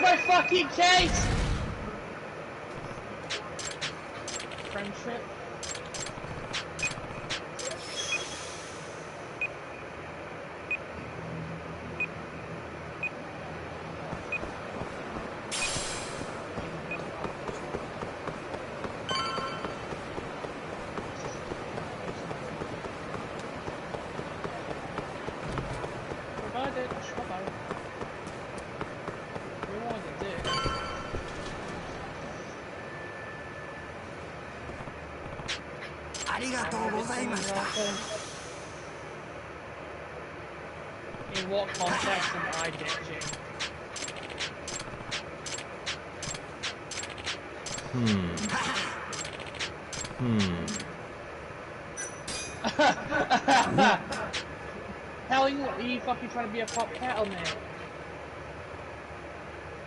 lost my fucking case! Friendship. In what context am I ditching? Hell, are you fucking trying to be a pop kettle, mate?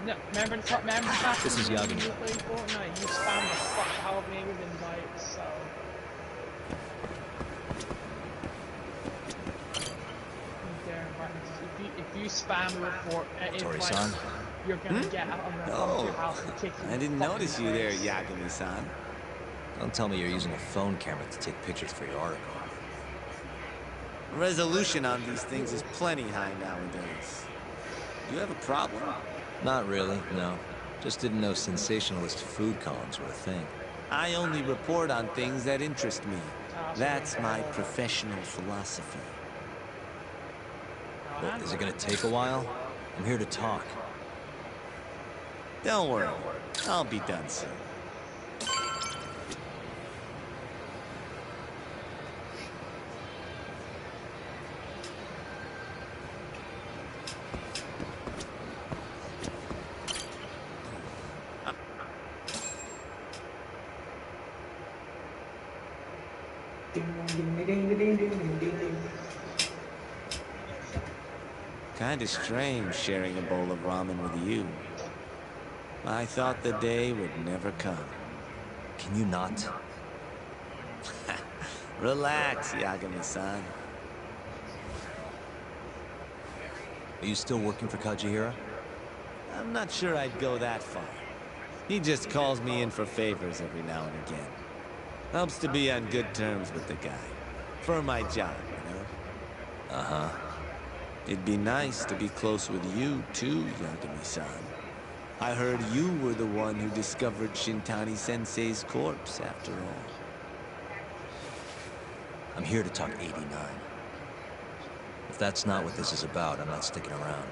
No, remember the top member chat? This is Yagi. You play Fortnite, you spam the fuck out of me with invites, so... If you spam with invites, you're gonna get out of your house and kick you. I didn't notice you there, Yagami-san. Don't tell me you're using a phone camera to take pictures for your article. Resolution on these things is plenty high nowadays. You have a problem? Not really, no. Just didn't know sensationalist food columns were a thing. I only report on things that interest me. That's my professional philosophy. Well, is it gonna take a while? I'm here to talk. Don't worry. I'll be done soon. Kinda strange sharing a bowl of ramen with you. I thought the day would never come. Can you not? Relax, Yagami-san. Are you still working for Kajihira? I'm not sure I'd go that far. He just calls me in for favors every now and again. Helps to be on good terms with the guy. For my job, you know? Uh-huh. It'd be nice to be close with you, too, Yagami-san. I heard you were the one who discovered Shintani-sensei's corpse, after all. I'm here to talk 89. If that's not what this is about, I'm not sticking around.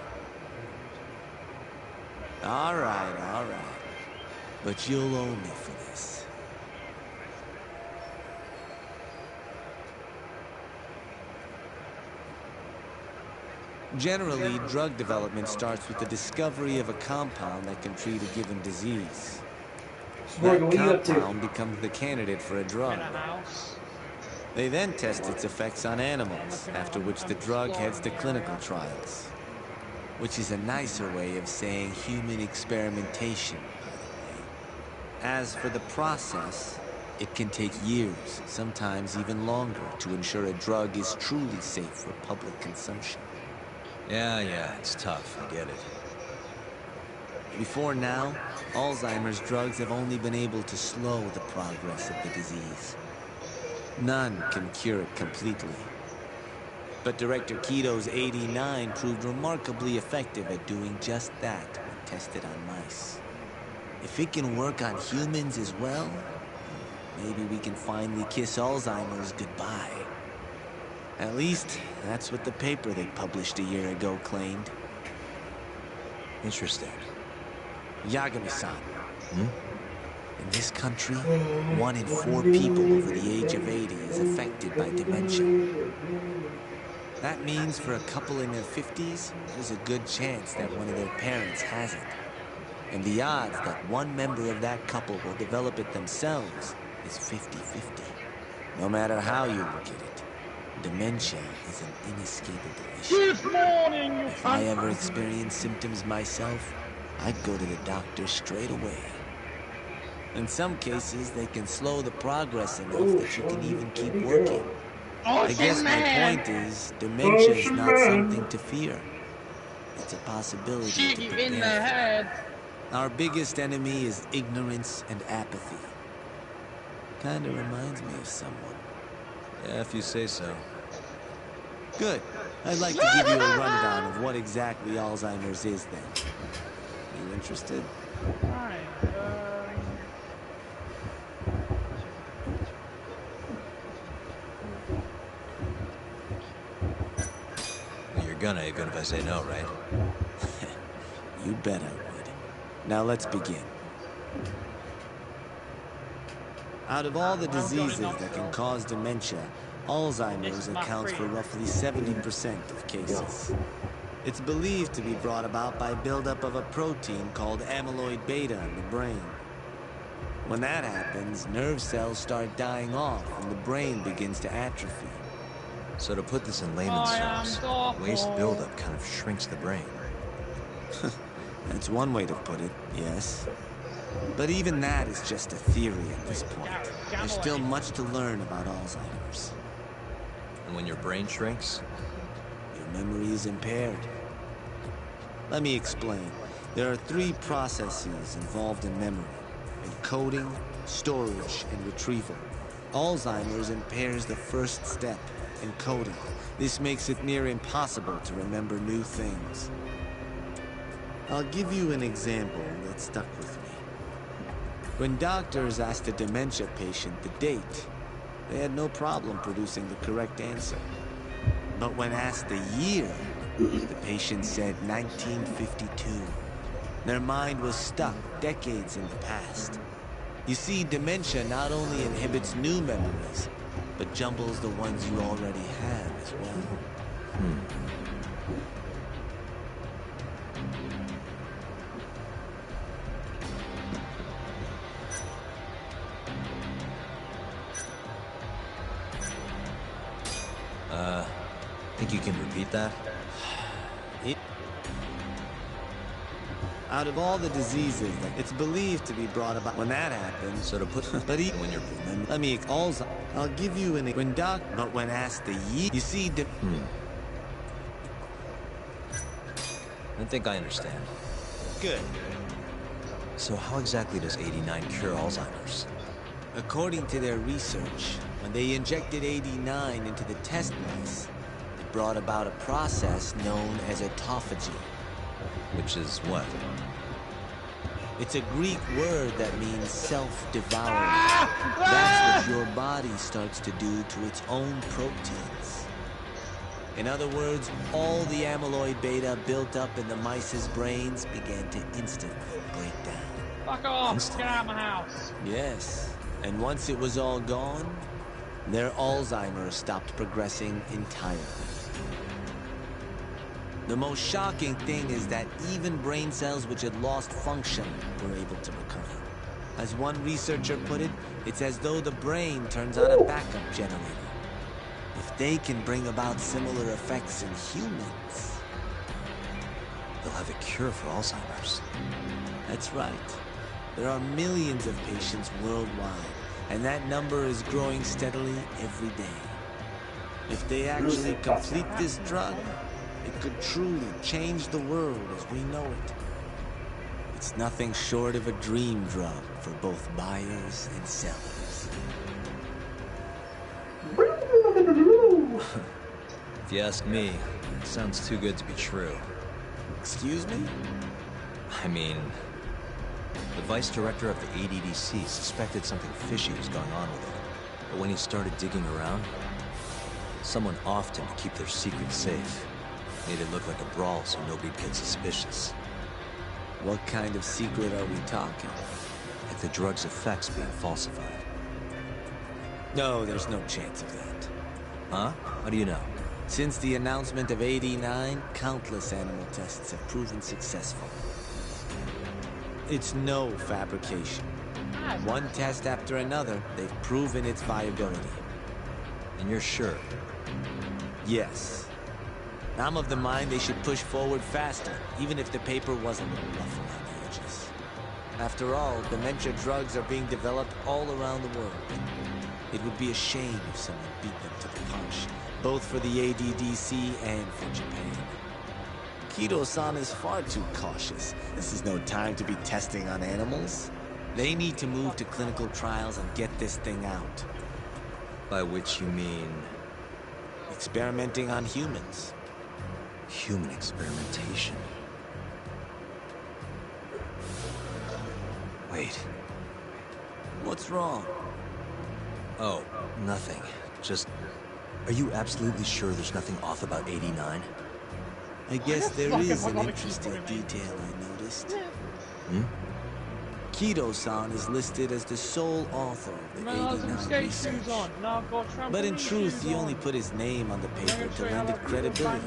All right. But you'll owe me for this. Generally, drug development starts with the discovery of a compound that can treat a given disease. That compound becomes the candidate for a drug. They then test its effects on animals, after which the drug heads to clinical trials. Which is a nicer way of saying human experimentation, by the way. As for the process, it can take years, sometimes even longer, to ensure a drug is truly safe for public consumption. Yeah, it's tough, I get it. Before now, Alzheimer's drugs have only been able to slow the progress of the disease. None can cure it completely. But Director Kito's 89 proved remarkably effective at doing just that when tested on mice. If it can work on humans as well, maybe we can finally kiss Alzheimer's goodbye. At least, that's what the paper they published a year ago claimed. Interesting. Yagami-san. In this country, 1 in 4 people over the age of 80 is affected by dementia. That means for a couple in their 50s, there's a good chance that one of their parents has it. And the odds that one member of that couple will develop it themselves is 50-50. No matter how you look at it, dementia is an inescapable issue. Good morning, you If I ever experience symptoms myself, I'd go to the doctor straight away. In some cases, they can slow the progress enough that you can even keep working. I guess my point is, dementia is not something to fear. it's a possibility Shoot to you prepare in the for. head. Our biggest enemy is ignorance and apathy. Kinda reminds me of someone. Yeah, if you say so. Good. I'd like to give you a rundown of what exactly Alzheimer's is then. You interested? Alright, Well, you're gonna, even if I say no, right? You bet I would. Now let's begin. Out of all the diseases that can cause dementia, Alzheimer's accounts for roughly 70% of cases. It's believed to be brought about by buildup of a protein called amyloid beta in the brain. When that happens, nerve cells start dying off and the brain begins to atrophy. So to put this in layman's terms, waste buildup kind of shrinks the brain. That's one way to put it, yes. But even that is just a theory at this point. There's still much to learn about Alzheimer's. And when your brain shrinks? Your memory is impaired. Let me explain. There are 3 processes involved in memory: encoding, storage, and retrieval. Alzheimer's impairs the first step, encoding. This makes it near impossible to remember new things. I'll give you an example that stuck with me. When doctors asked a dementia patient the date, they had no problem producing the correct answer. But when asked the year, the patient said 1952. Their mind was stuck decades in the past. You see, dementia not only inhibits new memories, but jumbles the ones you already have as well. Think you can repeat that? Out of all the diseases, it's believed to be brought about when that happens. So to put, but even when you're, Let me, I'll give you an, but when asked the year, you see, I think I understand. Good. So how exactly does 89 cure Alzheimer's? According to their research, when they injected 89 into the test mice, it brought about a process known as autophagy. Which is what? It's a Greek word that means self-devouring. That's what your body starts to do to its own proteins. In other words, all the amyloid beta built up in the mice's brains began to instantly break down. Fuck off! Get out of my house! Yes, and once it was all gone, their Alzheimer's stopped progressing entirely. The most shocking thing is that even brain cells which had lost function were able to recover. As one researcher put it, it's as though the brain turns on a backup generator. If they can bring about similar effects in humans, They'll have a cure for Alzheimer's. that's right. There are millions of patients worldwide, and that number is growing steadily every day. If they actually complete this drug, it could truly change the world as we know it. It's nothing short of a dream drug for both buyers and sellers. If you ask me, it sounds too good to be true. Excuse me? I mean, the vice director of the ADDC suspected something fishy was going on with it. But when he started digging around, someone offed him to keep their secret safe. Made it look like a brawl so nobody'd get suspicious. What kind of secret are we talking? Like the drug's effects being falsified. No, there's no chance of that. Huh? How do you know? Since the announcement of 89, countless animal tests have proven successful. It's no fabrication. One test after another, they've proven its viability. And you're sure? Yes. I'm of the mind they should push forward faster, even if the paper was a little rough around the edges. After all, dementia drugs are being developed all around the world. It would be a shame if someone beat them to the punch, both for the ADDC and for Japan. Kido-san is far too cautious. This is no time to be testing on animals. They need to move to clinical trials and get this thing out. By which you mean... experimenting on humans. Human experimentation. Wait. What's wrong? Oh, nothing. Just... Are you absolutely sure there's nothing off about 89? I guess there is an interesting detail I noticed. Hmm? Kido-san is listed as the sole author of the 89 research. But in truth, he only put his name on the paper to lend it credibility.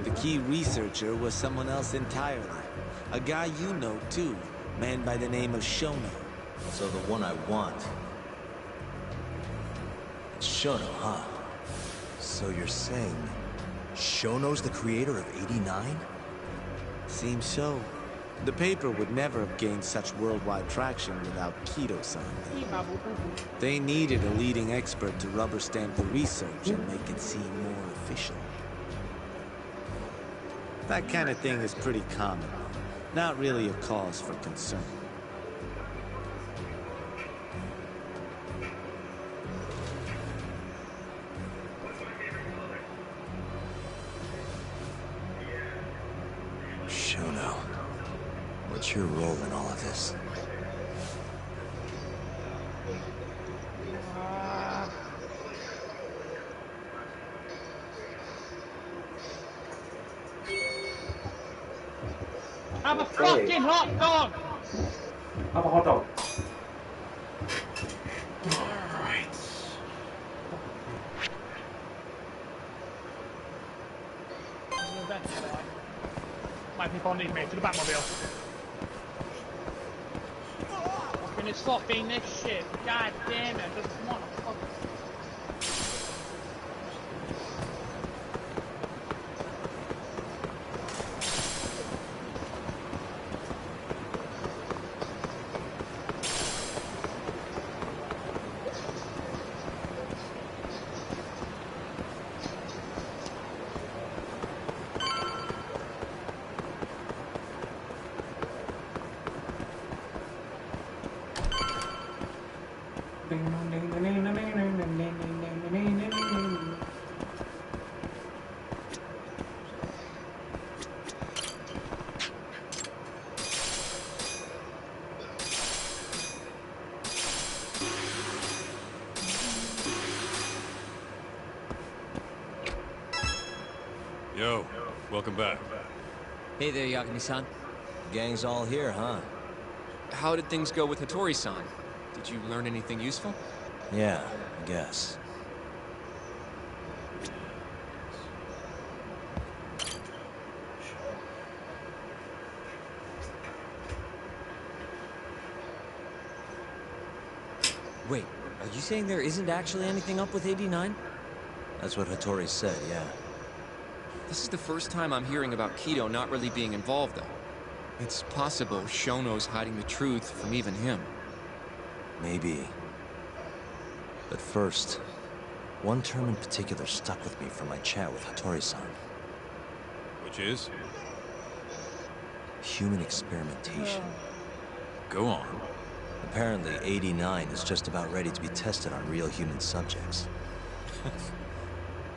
The key researcher was someone else entirely. A guy you know too, a man by the name of Shono. So the one I want. It's Shono, huh? So you're saying Shono's the creator of 89? Seems so. The paper would never have gained such worldwide traction without Kido-san. They needed a leading expert to rubber stamp the research and make it seem more official. That kind of thing is pretty common. Not really a cause for concern. Shono, what's your role in all of this? Have a fucking hot dog! Have a hot dog. My people need me to the Batmobile. Fucking stop being this shit. God damn it, this motherfucker. Yo, welcome back. Hey there, Yagami-san. Gang's all here, huh? How did things go with Hattori-san? Did you learn anything useful? Yeah, I guess. Wait, are you saying there isn't actually anything up with 89? That's what Hattori said, yeah. This is the first time I'm hearing about Kido not really being involved, though. It's possible Shono's hiding the truth from even him. Maybe. But first, one term in particular stuck with me from my chat with Hattori-san. Which is? Human experimentation. Go on. Apparently, 89 is just about ready to be tested on real human subjects.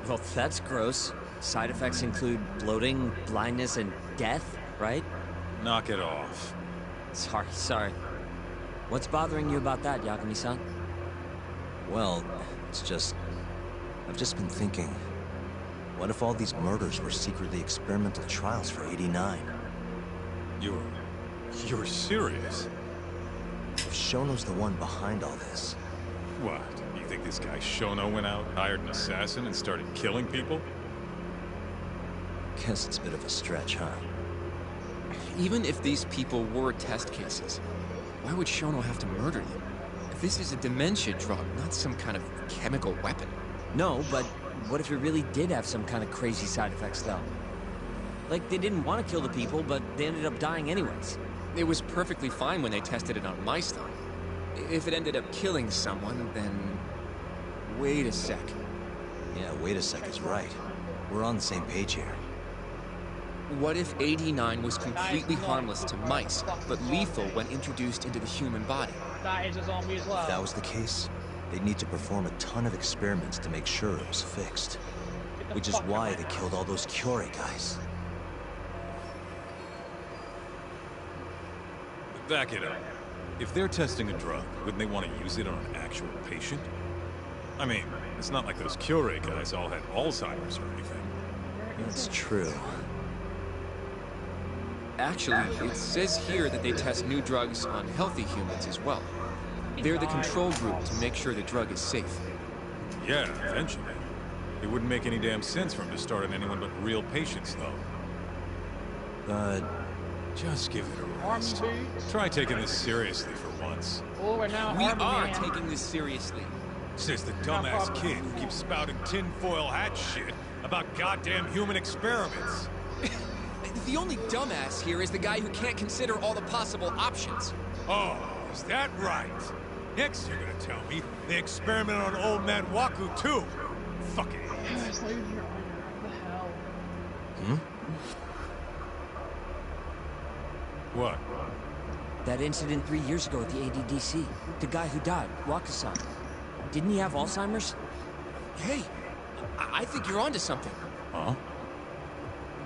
Well, that's gross. Side effects include bloating, blindness, and death, right? Knock it off. Sorry. What's bothering you about that, Yagami-san? Well, it's just... I've just been thinking... What if all these murders were secretly experimental trials for 89? You're serious? If Shono's the one behind all this... What? You think this guy Shono went out, hired an assassin, and started killing people? Guess it's a bit of a stretch, huh? Even if these people were test cases, why would Shono have to murder them? This is a dementia drug, not some kind of chemical weapon. No, but what if it really did have some kind of crazy side effects, though? Like, they didn't want to kill the people, but they ended up dying anyways. It was perfectly fine when they tested it on mice, though. If it ended up killing someone, then... Wait a sec. Yeah, wait a sec is right. We're on the same page here. What if 89 was completely harmless to mice, but lethal when introduced into the human body? That is a zombie as well. If that was the case, they'd need to perform a ton of experiments to make sure it was fixed. Which is why they killed all those Cure guys. Back it up. If they're testing a drug, wouldn't they want to use it on an actual patient? I mean, it's not like those Cure guys all had Alzheimer's or anything. That's true. Actually, it says here that they test new drugs on healthy humans as well. They're the control group to make sure the drug is safe. Yeah, eventually. It wouldn't make any damn sense for him to start on anyone but real patients, though. Just give it a rest. Try taking this seriously for once. Oh, we're now We are taking this seriously. Says the dumbass kid who keeps spouting tinfoil hat shit about goddamn human experiments. The only dumbass here is the guy who can't consider all the possible options. Oh, is that right? Next you're gonna tell me they experiment on old man Waku too. Fucking idiots. What the hell? What? That incident 3 years ago at the ADDC. The guy who died, Wakasan. Didn't he have Alzheimer's? Hey, I think you're onto something. Huh?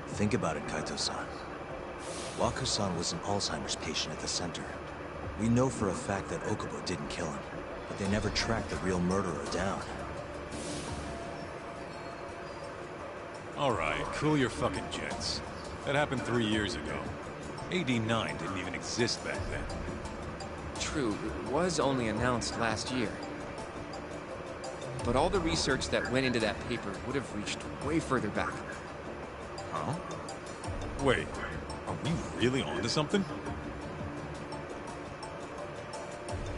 Think about it, Kaito-san. Waku-san was an Alzheimer's patient at the center. We know for a fact that Okubo didn't kill him, but they never tracked the real murderer down. All right, cool your fucking jets. That happened 3 years ago. AD9 didn't even exist back then. True, it was only announced last year. But all the research that went into that paper would have reached way further back. Huh? Wait, are we really onto something?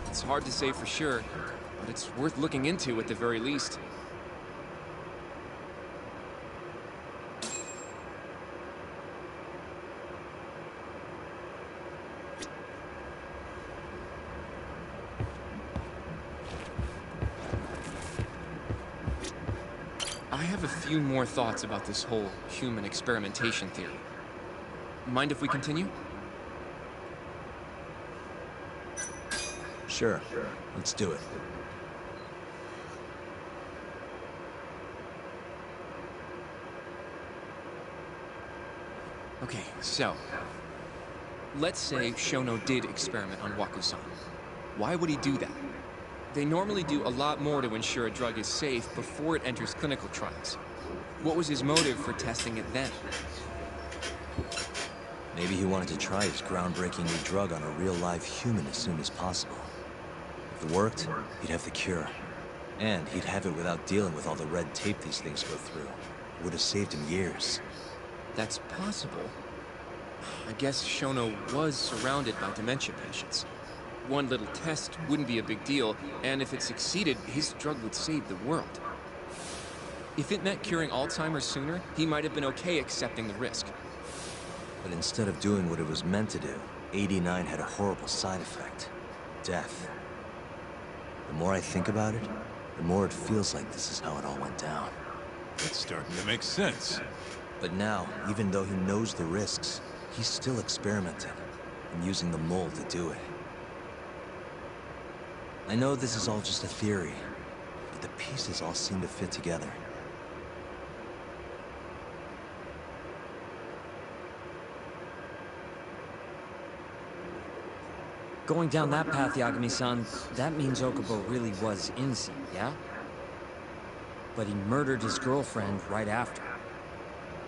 It's hard to say for sure, but it's worth looking into at the very least. I have a few more thoughts about this whole human experimentation theory. Mind if we continue? Sure, let's do it. Okay, so... let's say Shono did experiment on Waku-san. Why would he do that? They normally do a lot more to ensure a drug is safe before it enters clinical trials. What was his motive for testing it then? Maybe he wanted to try his groundbreaking new drug on a real live human as soon as possible. If it worked, he'd have the cure. And he'd have it without dealing with all the red tape these things go through. It would have saved him years. That's possible. I guess Shono was surrounded by dementia patients. One little test wouldn't be a big deal, and if it succeeded, his drug would save the world. If it meant curing Alzheimer's sooner, he might have been okay accepting the risk. But instead of doing what it was meant to do, 89 had a horrible side effect. Death. The more I think about it, the more it feels like this is how it all went down. It's starting to make sense. But now, even though he knows the risks, he's still experimenting and using the mold to do it. I know this is all just a theory, but the pieces all seem to fit together. Going down that path, Yagami-san, that means Okubo really was innocent, yeah? But he murdered his girlfriend right after.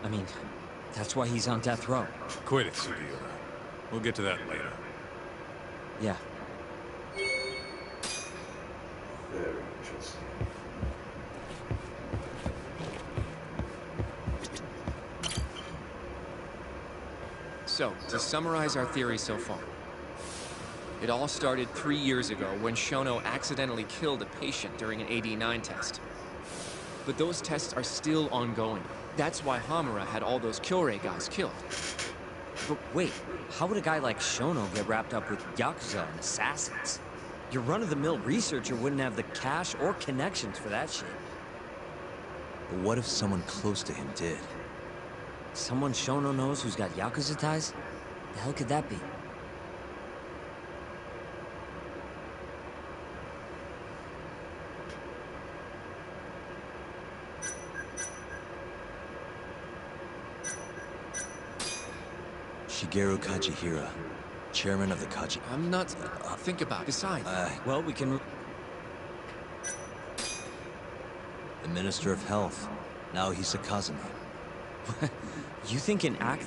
I mean, that's why he's on death row. Quit it, Sugiura. We'll get to that later. Yeah. Very interesting. So, to summarize our theory so far. It all started 3 years ago when Shono accidentally killed a patient during an AD9 test. But those tests are still ongoing. That's why Hamura had all those Kyorei guys killed. But wait, how would a guy like Shono get wrapped up with Yakuza and assassins? Your run-of-the-mill researcher wouldn't have the cash or connections for that shit. But what if someone close to him did? Someone Shono knows who's got Yakuza ties? The hell could that be? Shigeru Kajihira, chairman of the Kaji... I'm not... think about it. Besides... well, we can... The Minister of Health. Now he's a Kazuma. You think an act...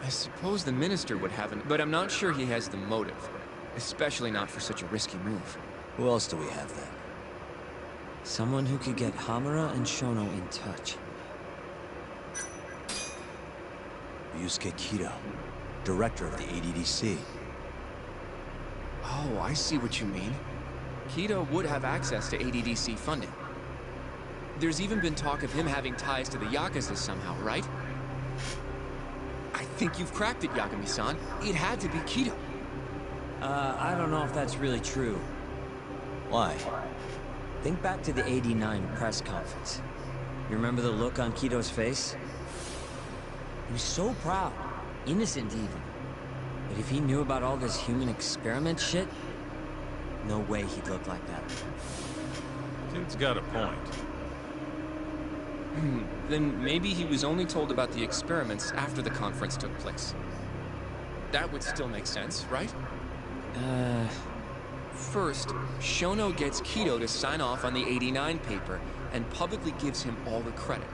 I suppose the minister would have an... But I'm not sure he has the motive. Especially not for such a risky move. Who else do we have then? Someone who could get Hamura and Shono in touch. Yusuke Kido, director of the ADDC. Oh, I see what you mean. Kido would have access to ADDC funding. There's even been talk of him having ties to the Yakuza somehow, right? I think you've cracked it, Yagami-san. It had to be Kido. I don't know if that's really true. Why? Think back to the '89 press conference. You remember the look on Kido's face? He was so proud, innocent even. But if he knew about all this human experiment shit, no way he'd look like that. Dude's got a point. Then maybe he was only told about the experiments after the conference took place. That would still make sense, right? First, Shono gets Kido to sign off on the '89 paper and publicly gives him all the credit.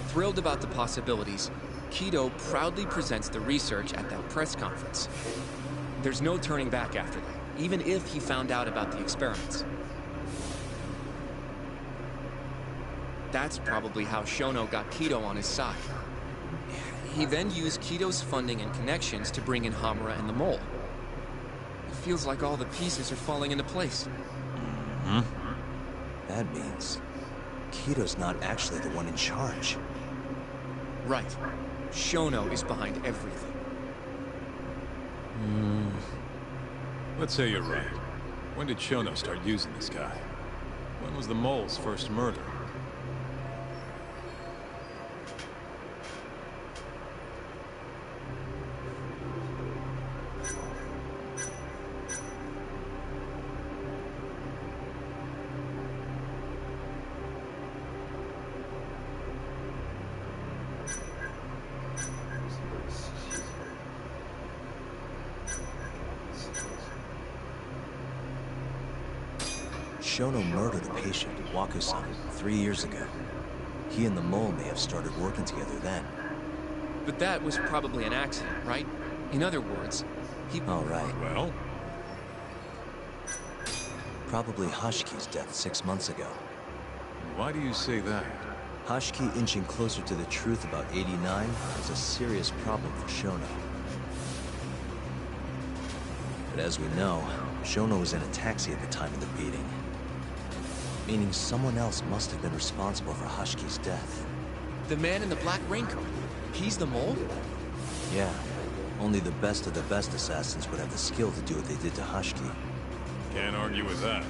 Thrilled about the possibilities, Kido proudly presents the research at that press conference. There's no turning back after that, even if he found out about the experiments. That's probably how Shono got Kido on his side. He then used Kido's funding and connections to bring in Hamura and the Mole. It feels like all the pieces are falling into place. That means Kido's not actually the one in charge. Right. Shono is behind everything. Let's say you're right. When did Shono start using this guy? When was the Mole's first murder? Shono murdered a patient, Waku-san, 3 years ago. He and the Mole may have started working together then. But that was probably an accident, right? In other words, he... All right. Well? Probably Hashiki's death 6 months ago. Why do you say that? Hashiki inching closer to the truth about '89 is a serious problem for Shono. But as we know, Shono was in a taxi at the time of the beating. Meaning someone else must have been responsible for Hashiki's death. The man in the black raincoat. He's the Mole? Yeah. Only the best of the best assassins would have the skill to do what they did to Hashiki. Can't argue with that.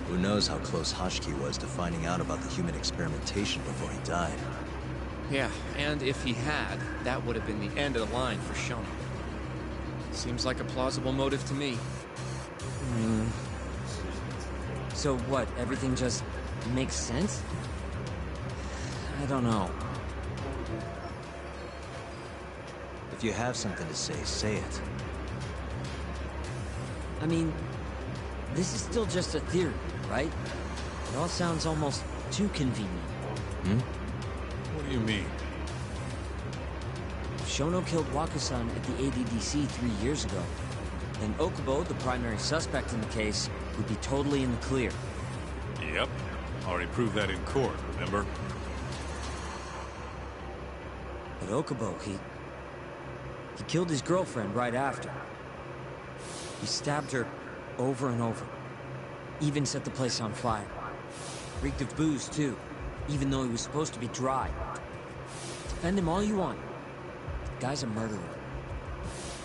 Who knows how close Hashiki was to finding out about the human experimentation before he died. Yeah, and if he had, that would have been the end of the line for Shono. Seems like a plausible motive to me. So what, everything just makes sense? I don't know. If you have something to say, say it. I mean, this is still just a theory, right? It all sounds almost too convenient. What do you mean? If Shono killed Waku-san at the ADDC 3 years ago, then Okubo, the primary suspect in the case, would be totally in the clear. Yep. Already proved that in court, remember? But Okubo, he killed his girlfriend right after. He stabbed her over and over. Even set the place on fire. Reeked of booze, too, even though he was supposed to be dry. Defend him all you want. The guy's a murderer.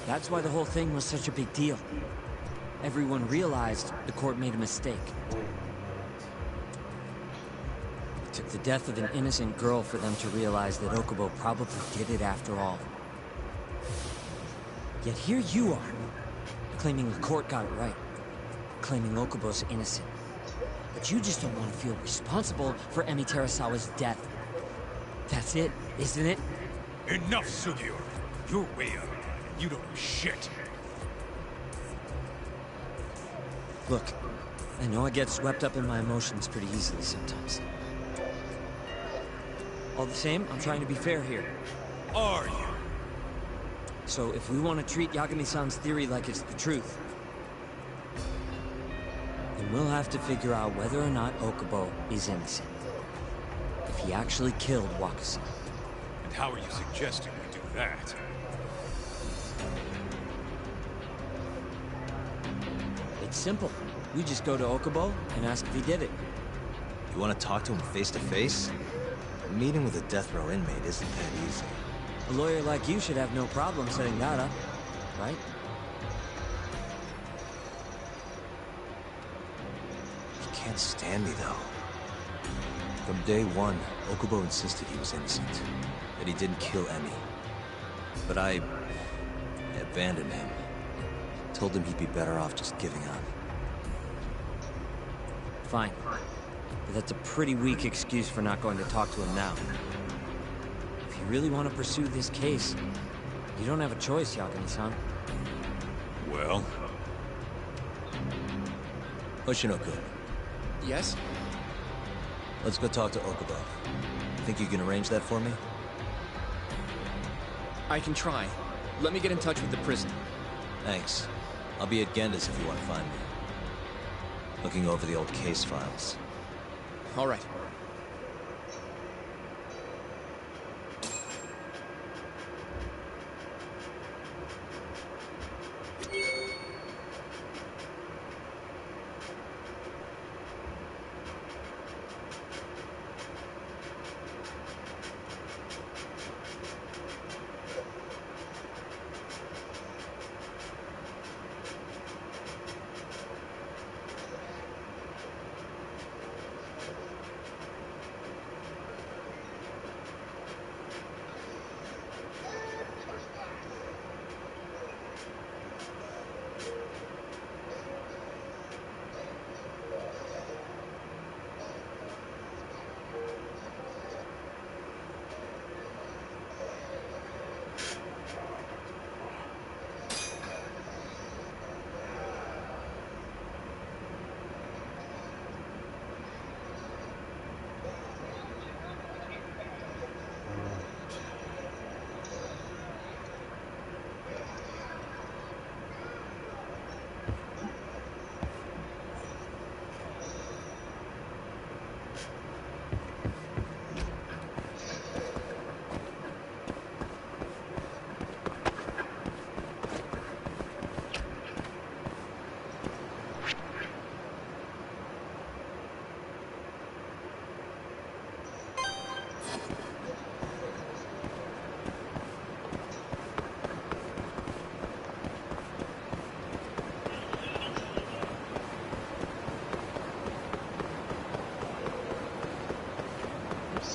That's why the whole thing was such a big deal. Everyone realized the court made a mistake. It took the death of an innocent girl for them to realize that Okubo probably did it after all. Yet here you are, claiming the court got it right, claiming Okubo's innocent. But you just don't want to feel responsible for Emi Terasawa's death. That's it, isn't it? Enough, Sugiura! You're way out of line. You don't know shit. Look, I know I get swept up in my emotions pretty easily sometimes. All the same, I'm trying to be fair here. Are you? So if we want to treat Yagami-san's theory like it's the truth, then we'll have to figure out whether or not Okubo is innocent. If he actually killed Wakasa. And how are you suggesting we do that? It's simple. We just go to Okubo and ask if he did it. You want to talk to him face to face? A meeting with a death row inmate isn't that easy. A lawyer like you should have no problem setting that up, right? He can't stand me, though. From day one, Okubo insisted he was innocent, that he didn't kill Emi. But I abandoned him. Told him he'd be better off just giving up. Fine. But that's a pretty weak excuse for not going to talk to him now. If you really want to pursue this case, you don't have a choice, Yagami-san. Well? Hoshino-kun, Yes? let's go talk to Okubo. Think you can arrange that for me? I can try. Let me get in touch with the prison. Thanks. I'll be at Genda's if you want to find me. Looking over the old case files. All right.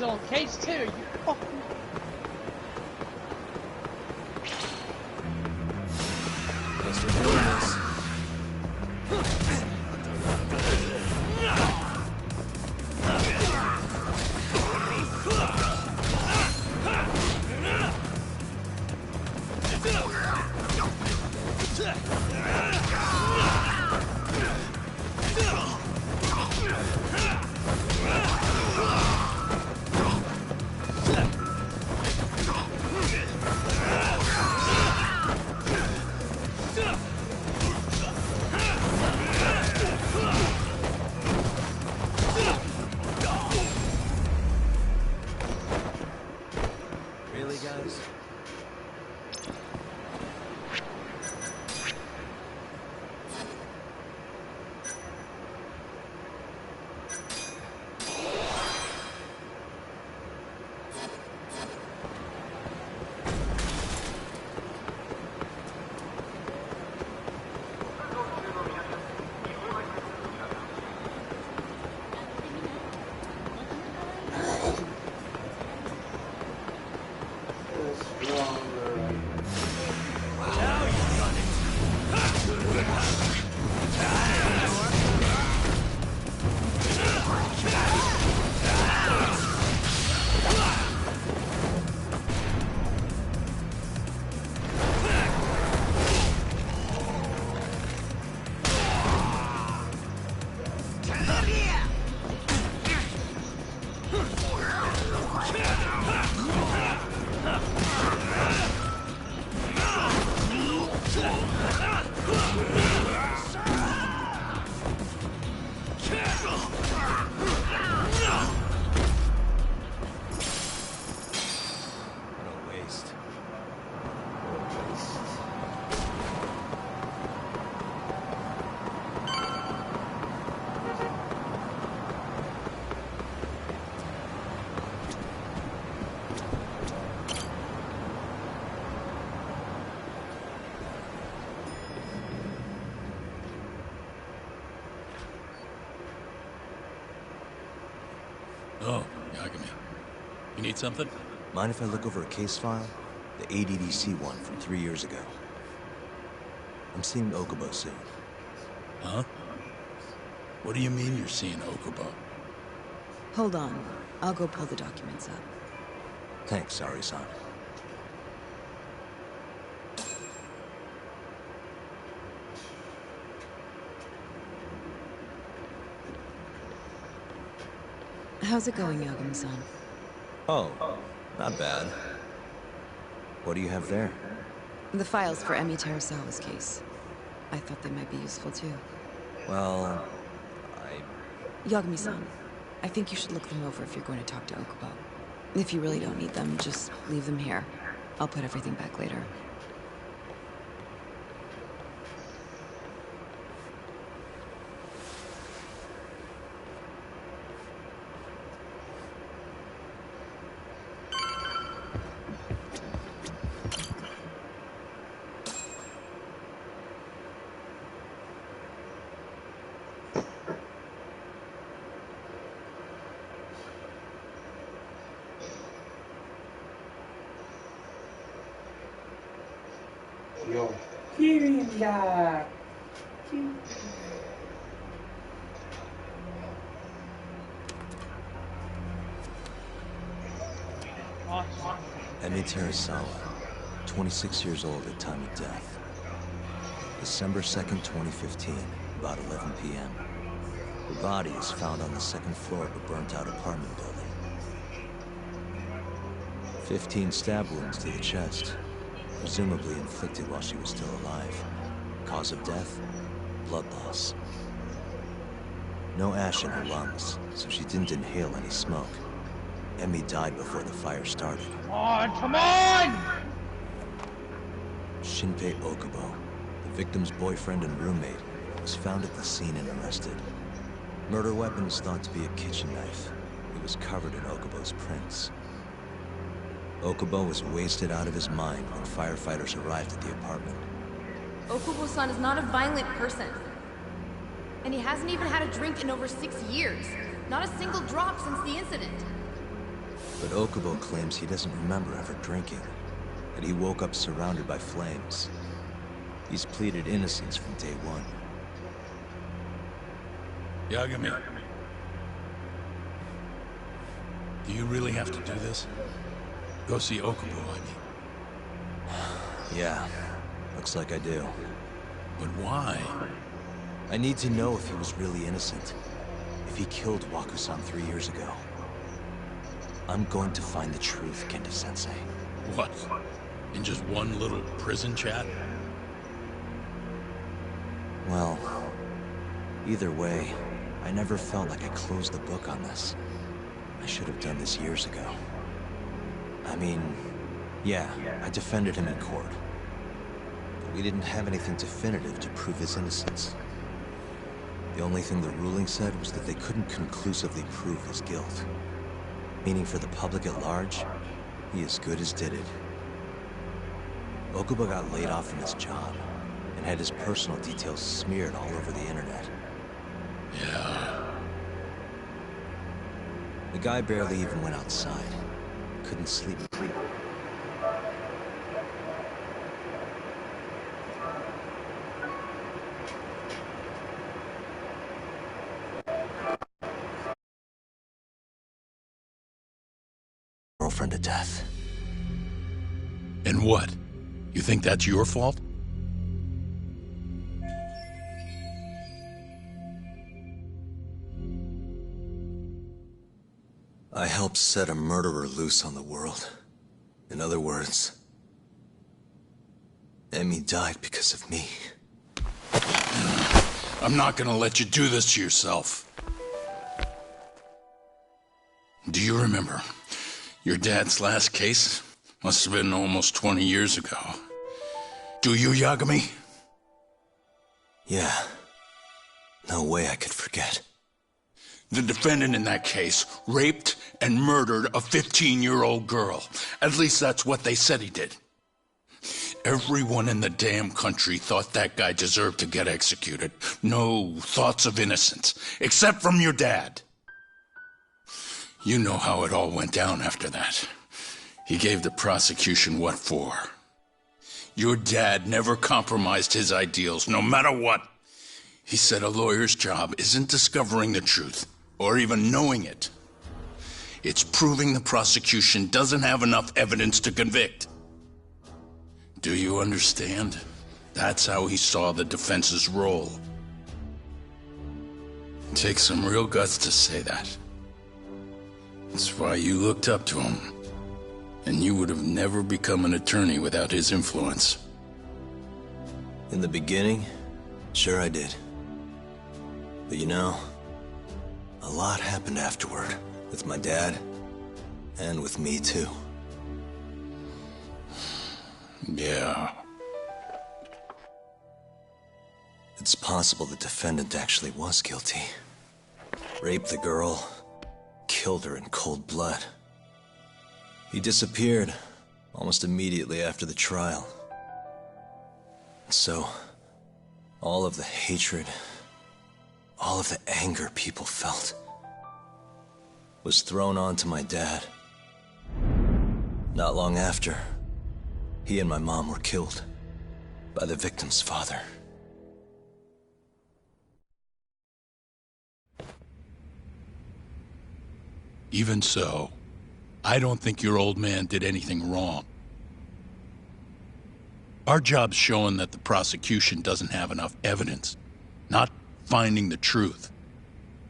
Still in case 2, you fucking... Thanks for doing this. waste. Oh, Yagami. You need something? Mind if I look over a case file? The ADDC one from 3 years ago. I'm seeing Okubo soon. Huh? What do you mean you're seeing Okubo? Hold on. I'll go pull the documents up. Thanks, Ari-san. How's it going, Yagami-san? Oh, not bad. What do you have there? The files for Emi Terasawa's case. I thought they might be useful too. Well, Yagami-san, I think you should look them over if you're going to talk to Okubo. If you really don't need them, just leave them here. I'll put everything back later. Yo, Kirilla. Emi Terasawa, 26 years old at time of death. December 2nd, 2015, about 11 p.m. Her body is found on the second floor of a burnt-out apartment building. 15 stab wounds to the chest, presumably inflicted while she was still alive. Cause of death? Blood loss. No ash in her lungs, so she didn't inhale any smoke. Emi died before the fire started. Come on, come on! Shinpei Okubo, the victim's boyfriend and roommate, was found at the scene and arrested. Murder weapon is thought to be a kitchen knife. It was covered in Okubo's prints. Okubo was wasted out of his mind when firefighters arrived at the apartment. Okubo-san is not a violent person. And he hasn't even had a drink in over 6 years. Not a single drop since the incident. But Okubo claims he doesn't remember ever drinking, that he woke up surrounded by flames. He's pleaded innocence from day one. Yagami. Do you really have to do this? Go see Okubo, I mean. Yeah, looks like I do. But why? I need to know if he was really innocent. If he killed Waku-san 3 years ago. I'm going to find the truth, Kenta-sensei. What? In just one little prison chat? Well, either way, I never felt like I closed the book on this. I should have done this years ago. I mean, yeah, I defended him in court. But we didn't have anything definitive to prove his innocence. The only thing the ruling said was that they couldn't conclusively prove his guilt. Meaning for the public at large, he as good as did it. Okubo got laid off from his job, and had his personal details smeared all over the internet. Yeah. The guy barely even went outside. Couldn't sleep. Girlfriend to death. And what? You think that's your fault? I helped set a murderer loose on the world. In other words, Emmy died because of me. I'm not gonna let you do this to yourself. Do you remember your dad's last case? Must have been almost 20 years ago. Do you, Yagami? Yeah. No way I could forget. The defendant in that case raped and murdered a 15-year-old girl. At least that's what they said he did. Everyone in the damn country thought that guy deserved to get executed. No thoughts of innocence, except from your dad. You know how it all went down after that. He gave the prosecution what for. Your dad never compromised his ideals, no matter what. He said a lawyer's job isn't discovering the truth, or even knowing it. It's proving the prosecution doesn't have enough evidence to convict. Do you understand? That's how he saw the defense's role. It takes some real guts to say that. That's why you looked up to him. And you would have never become an attorney without his influence. In the beginning, sure I did. But you know, a lot happened afterward. With my dad, and with me too. Yeah. It's possible the defendant actually was guilty. Raped the girl, killed her in cold blood. He disappeared almost immediately after the trial. So, all of the hatred, all of the anger people felt, was thrown onto my dad. Not long after, he and my mom were killed by the victim's father. Even so, I don't think your old man did anything wrong. Our job's showing that the prosecution doesn't have enough evidence, not finding the truth.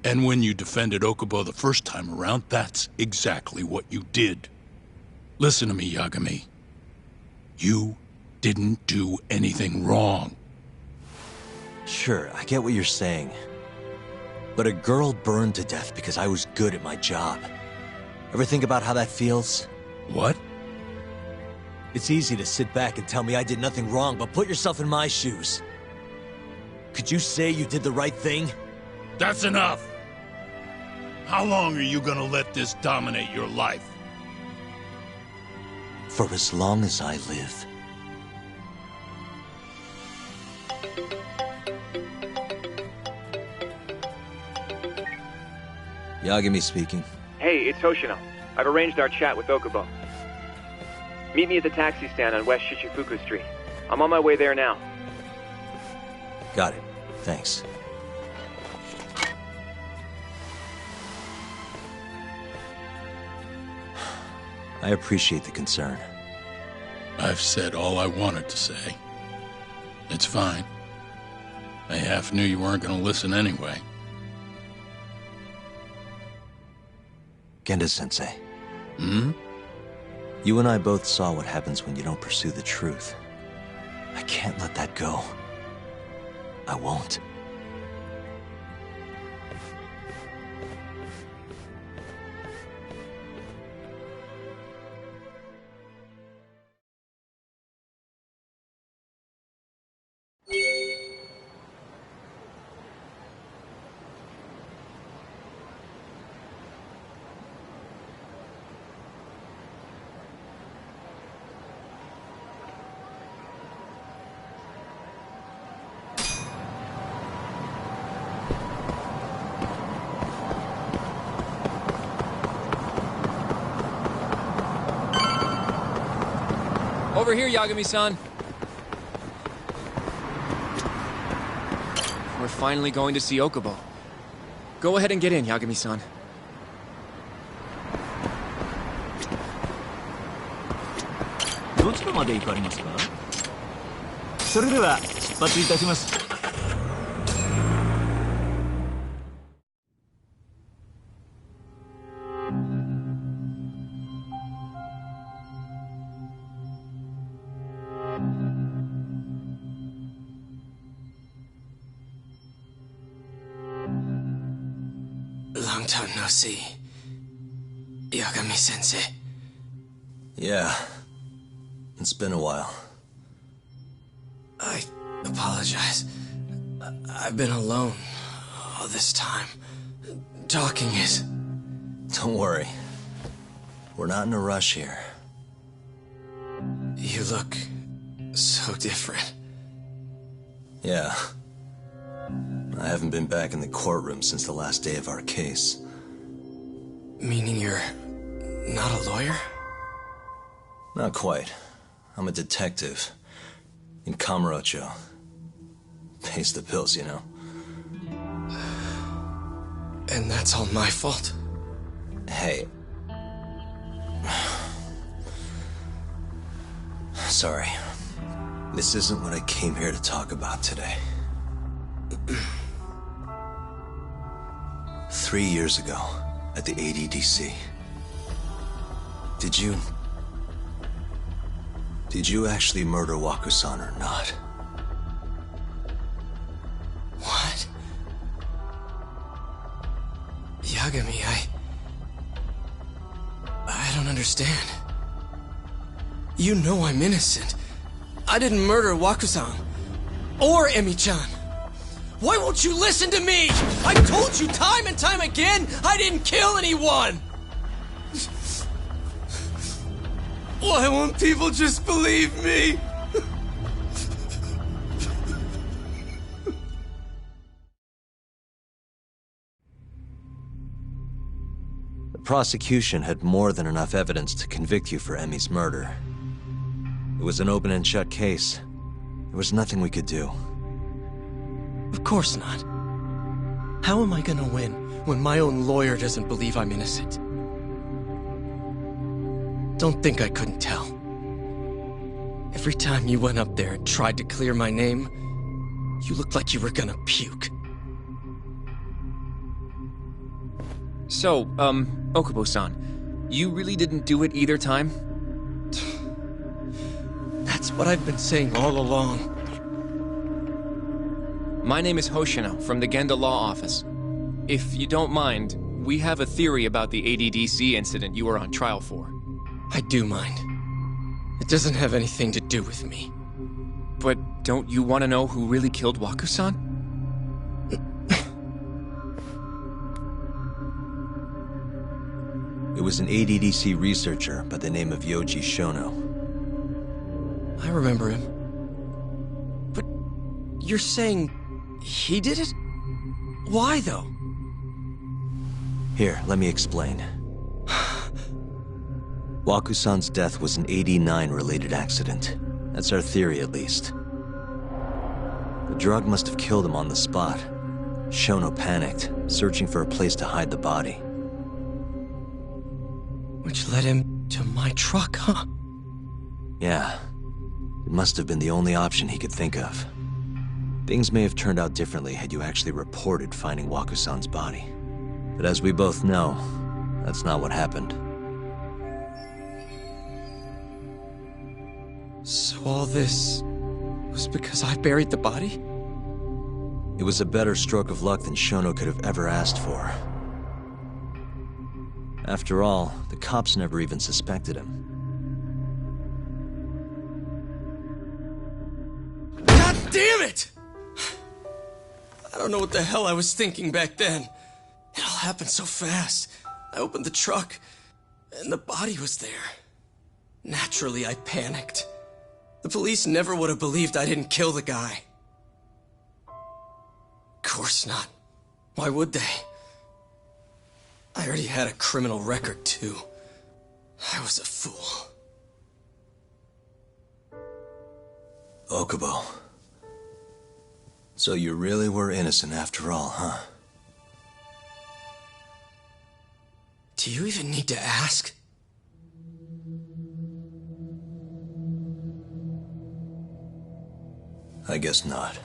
And when you defended Okubo the first time around, that's exactly what you did. Listen to me, Yagami. You didn't do anything wrong. Sure, I get what you're saying. But a girl burned to death because I was good at my job. Ever think about how that feels? What? It's easy to sit back and tell me I did nothing wrong, but put yourself in my shoes. Could you say you did the right thing? That's enough! How long are you gonna let this dominate your life? For as long as I live. Yagami speaking. Hey, it's Hoshino. I've arranged our chat with Okubo. Meet me at the taxi stand on West Shichifuku Street. I'm on my way there now. Got it. Thanks. I appreciate the concern. I've said all I wanted to say. It's fine. I half knew you weren't gonna listen anyway. Genda-sensei. Hmm? You and I both saw what happens when you don't pursue the truth. I can't let that go. I won't. Over here, Yagami-san. We're finally going to see Okubo. Go ahead and get in, Yagami-san. どちらまで行かれますか？それでは出発いたします。Long time no see. Yagami-sensei. Yeah. It's been a while. I apologize. I've been alone all this time. Talking is... Don't worry. We're not in a rush here. You look so different. Yeah. I haven't been back in the courtroom since the last day of our case. Meaning you're not a lawyer? Not quite. I'm a detective. In Kamurocho. Pays the bills, you know. And that's all my fault? Hey. Sorry. This isn't what I came here to talk about today. 3 years ago, at the ADDC. Did you actually murder Waku-san or not? What? Yagami, I don't understand. You know I'm innocent. I didn't murder Waku-san. Or Emi-chan. Why won't you listen to me? I told you time and time again I didn't kill anyone! Why won't people just believe me? The prosecution had more than enough evidence to convict you for Emi's murder. It was an open and shut case. There was nothing we could do. Of course not. How am I gonna win when my own lawyer doesn't believe I'm innocent? Don't think I couldn't tell. Every time you went up there and tried to clear my name, you looked like you were gonna puke. So, Okubo-san, you really didn't do it either time? That's what I've been saying all along. My name is Hoshino, from the Genda Law Office. If you don't mind, we have a theory about the ADDC incident you were on trial for. I do mind. It doesn't have anything to do with me. But don't you want to know who really killed Waku-san? It was an ADDC researcher by the name of Yoji Shono. I remember him. But you're saying he did it? Why, though? Here, let me explain. Waku-san's death was an 89-related accident. That's our theory, at least. The drug must have killed him on the spot. Shono panicked, searching for a place to hide the body. Which led him to my truck, huh? Yeah. It must have been the only option he could think of. Things may have turned out differently had you actually reported finding Waku-san's body. But as we both know, that's not what happened. So all this was because I buried the body? It was a better stroke of luck than Shono could have ever asked for. After all, the cops never even suspected him. God damn it! I don't know what the hell I was thinking back then. It all happened so fast. I opened the truck, and the body was there. Naturally, I panicked. The police never would have believed I didn't kill the guy. Of course not. Why would they? I already had a criminal record, too. I was a fool. Okubo. So you really were innocent after all, huh? Do you even need to ask? I guess not.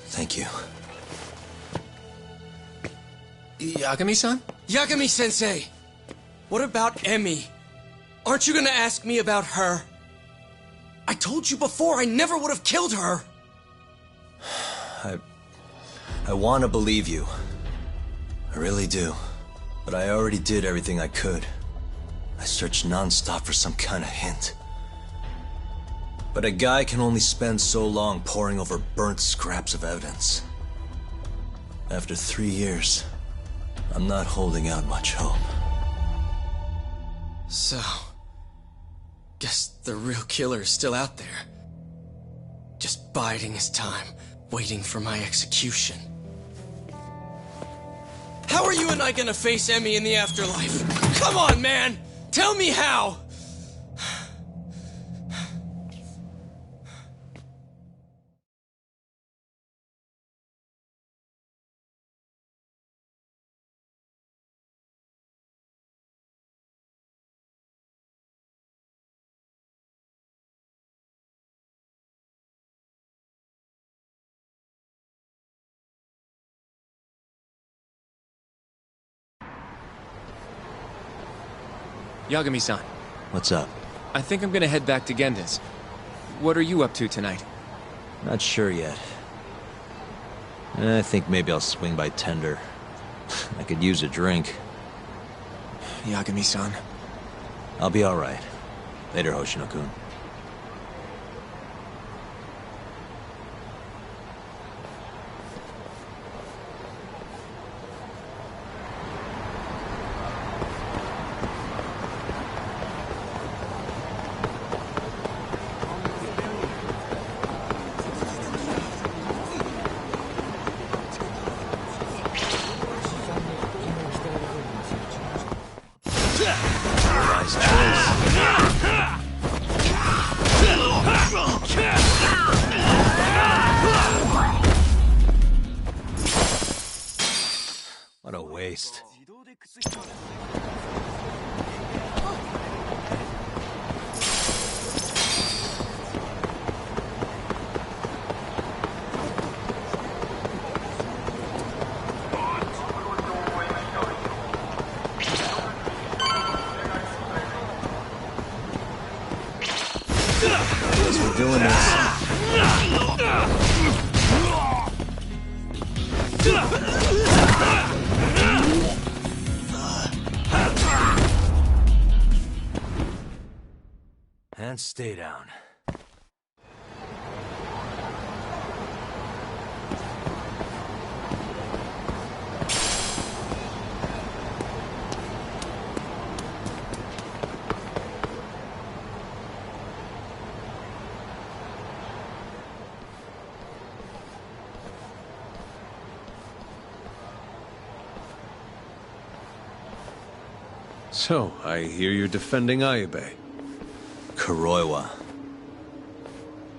Thank you. Yagami-san? Yagami-sensei! What about Emi? Aren't you gonna ask me about her? I told you before I never would have killed her! I want to believe you. I really do. But I already did everything I could. I searched non-stop for some kind of hint. But a guy can only spend so long poring over burnt scraps of evidence. After 3 years, I'm not holding out much hope. So, guess the real killer is still out there. Just biding his time, waiting for my execution. How are you and I gonna face Emmy in the afterlife? Come on, man! Tell me how! Yagami-san. What's up? I think I'm gonna head back to Genda's. What are you up to tonight? Not sure yet. I think maybe I'll swing by Tender. I could use a drink. Yagami-san. I'll be alright. Later, Hoshino-kun. What a waste. Guess we're doing this. And stay down. So, I hear you're defending Ayube. Kuroiwa.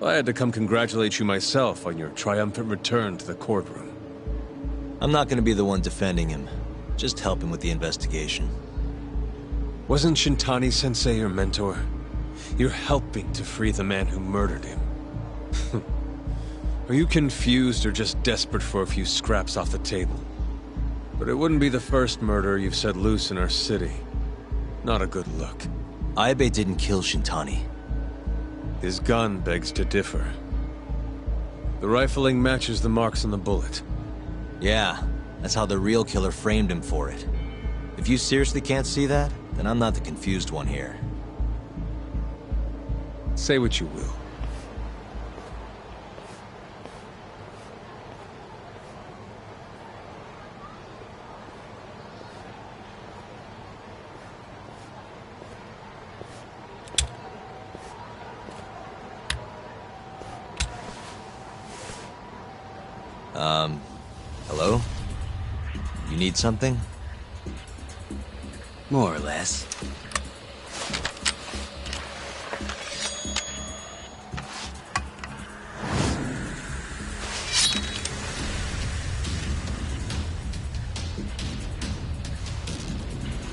I had to come congratulate you myself on your triumphant return to the courtroom. I'm not gonna be the one defending him. Just help him with the investigation. Wasn't Shintani-sensei your mentor? You're helping to free the man who murdered him. Are you confused or just desperate for a few scraps off the table? But it wouldn't be the first murder you've set loose in our city. Not a good look. Ayube didn't kill Shintani. His gun begs to differ. The rifling matches the marks on the bullet. Yeah, that's how the real killer framed him for it. If you seriously can't see that, then I'm not the confused one here. Say what you will. Hello? You need something? More or less.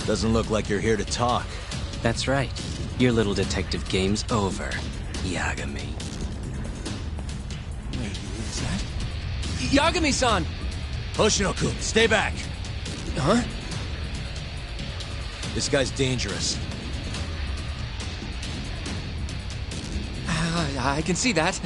Doesn't look like you're here to talk. That's right. Your little detective game's over, Yagami. Wait, is that? Yagami-san! Hoshino-kun, stay back! Huh? This guy's dangerous. I can see that.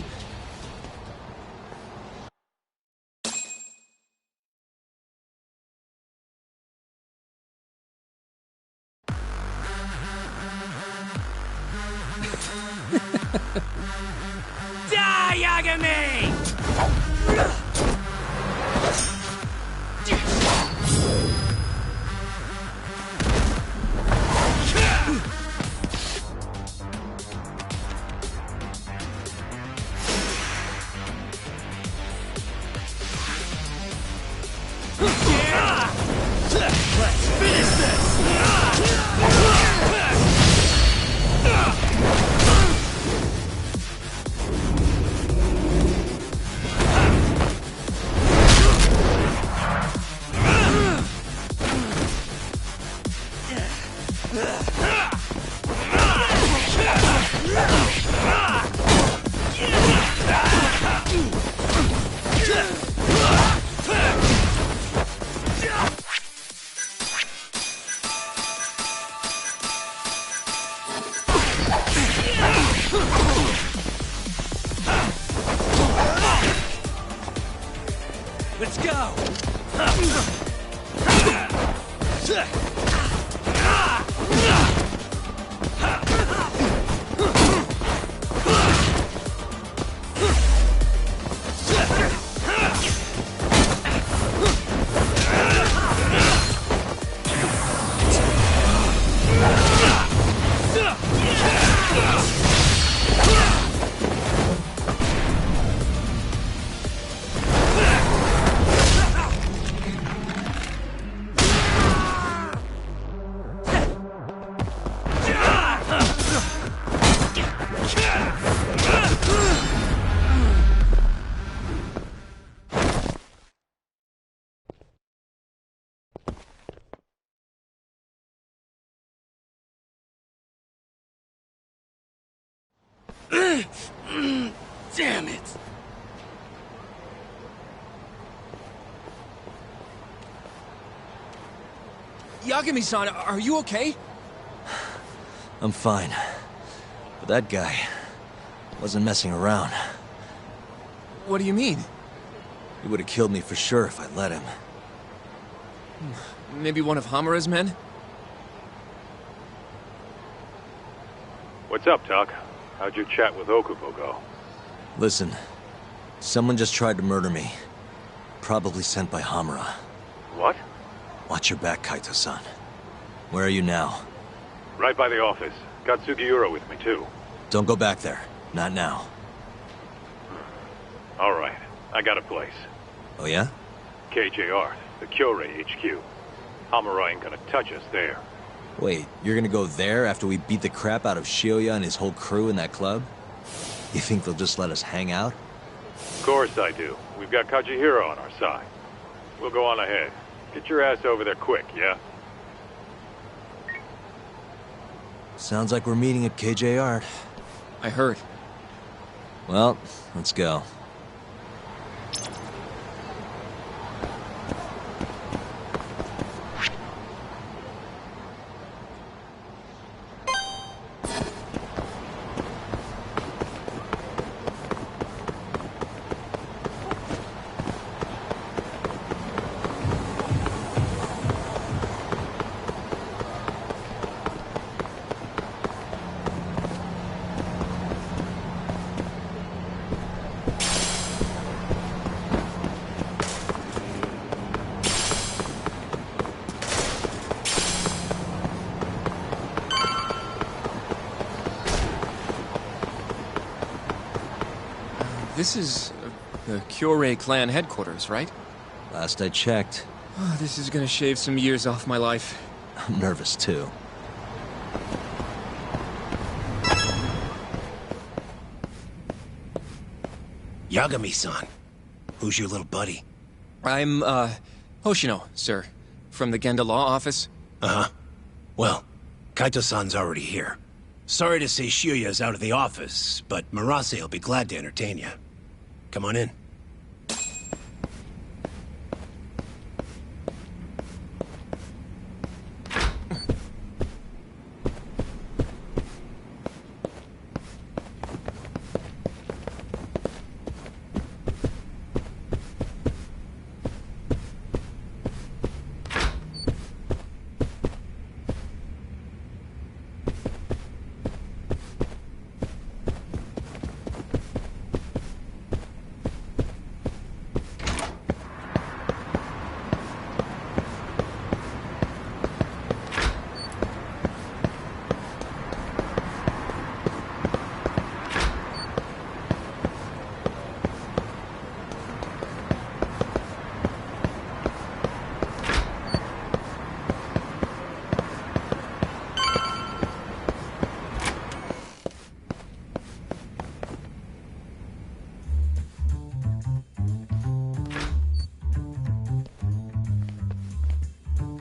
Let's go! Damn it! Yagami-san, are you okay? I'm fine. But that guy wasn't messing around. What do you mean? He would have killed me for sure if I let him. Maybe one of Hamura's men? What's up, Doc? How'd your chat with Okubo go? Listen, someone just tried to murder me. Probably sent by Hamura. What? Watch your back, Kaito-san. Where are you now? Right by the office. Got Sugiura with me, too. Don't go back there. Not now. All right. I got a place. Oh, yeah? KJR, the Kyorei HQ. Hamura ain't gonna touch us there. Wait, you're gonna go there after we beat the crap out of Shioya and his whole crew in that club? You think they'll just let us hang out? Of course I do. We've got Kajihiro on our side. We'll go on ahead. Get your ass over there quick, yeah? Sounds like we're meeting at KJR. I heard. Well, let's go. This is the Kyorei clan headquarters, right? Last I checked. Oh, this is gonna shave some years off my life. I'm nervous, too. Yagami-san. Who's your little buddy? I'm, Hoshino, sir. From the Genda Law Office. Uh-huh. Well, Kaito-san's already here. Sorry to say Shioya's out of the office, but Murase will be glad to entertain you. Come on in.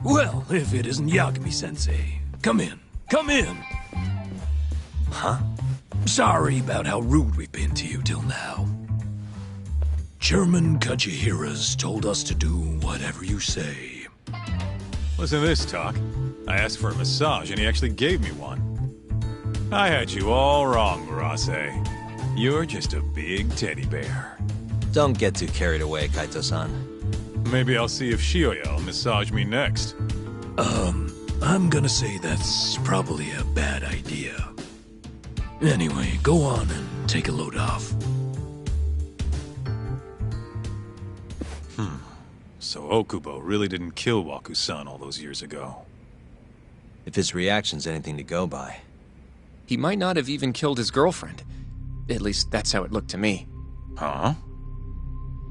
Well, if it isn't Yagami-sensei. Come in. Come in! Huh? Sorry about how rude we've been to you till now. Chairman Kajihira's told us to do whatever you say. Listen to this, Talk. I asked for a massage and he actually gave me one. I had you all wrong, Murase. You're just a big teddy bear. Don't get too carried away, Kaito-san. Maybe I'll see if Shioya will massage me next. I'm gonna say that's probably a bad idea. Anyway, go on and take a load off. So Okubo really didn't kill Waku-san all those years ago. If his reaction's anything to go by. He might not have even killed his girlfriend. At least that's how it looked to me. Huh?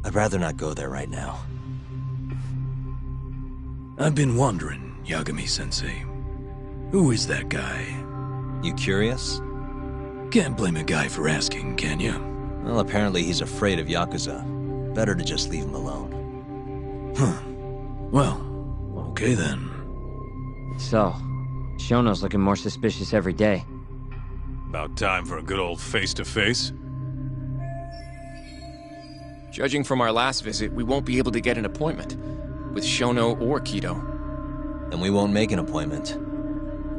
I'd rather not go there right now. I've been wondering, Yagami-sensei. Who is that guy? You curious? Can't blame a guy for asking, can you? Well, apparently he's afraid of Yakuza. Better to just leave him alone. Huh. Well, okay then. So, Shono's looking more suspicious every day. About time for a good old face-to-face. Judging from our last visit, we won't be able to get an appointment. With Shono or Kido. And we won't make an appointment.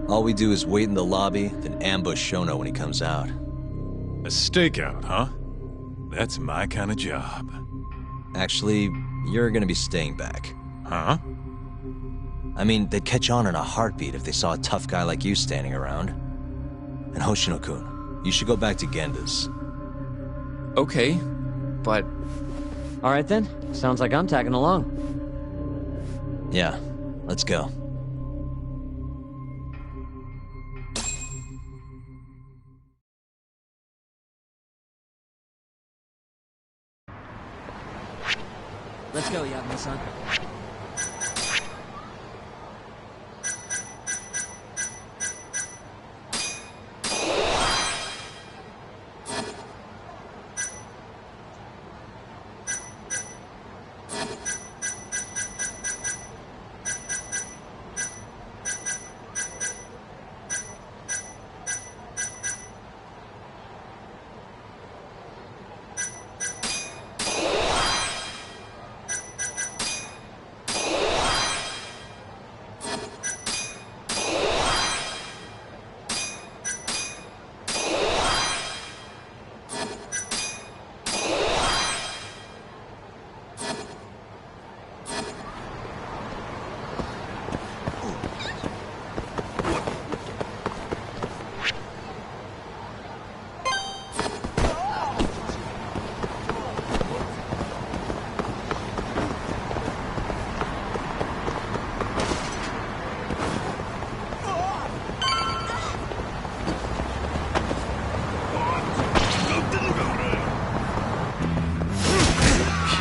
All we do is wait in the lobby, then ambush Shono when he comes out. A stakeout, huh? That's my kind of job. Actually, you're gonna be staying back. Huh? I mean, they'd catch on in a heartbeat if they saw a tough guy like you standing around. And Hoshino-kun, you should go back to Genda's. Okay, but... Alright then, sounds like I'm tagging along. Yeah, let's go. Let's go, Yagami-san.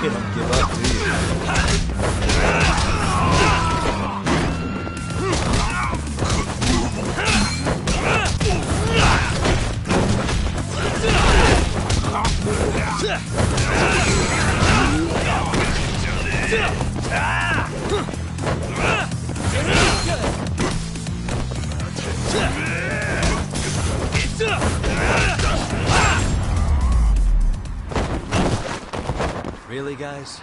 You don't give up, do you? Really, guys?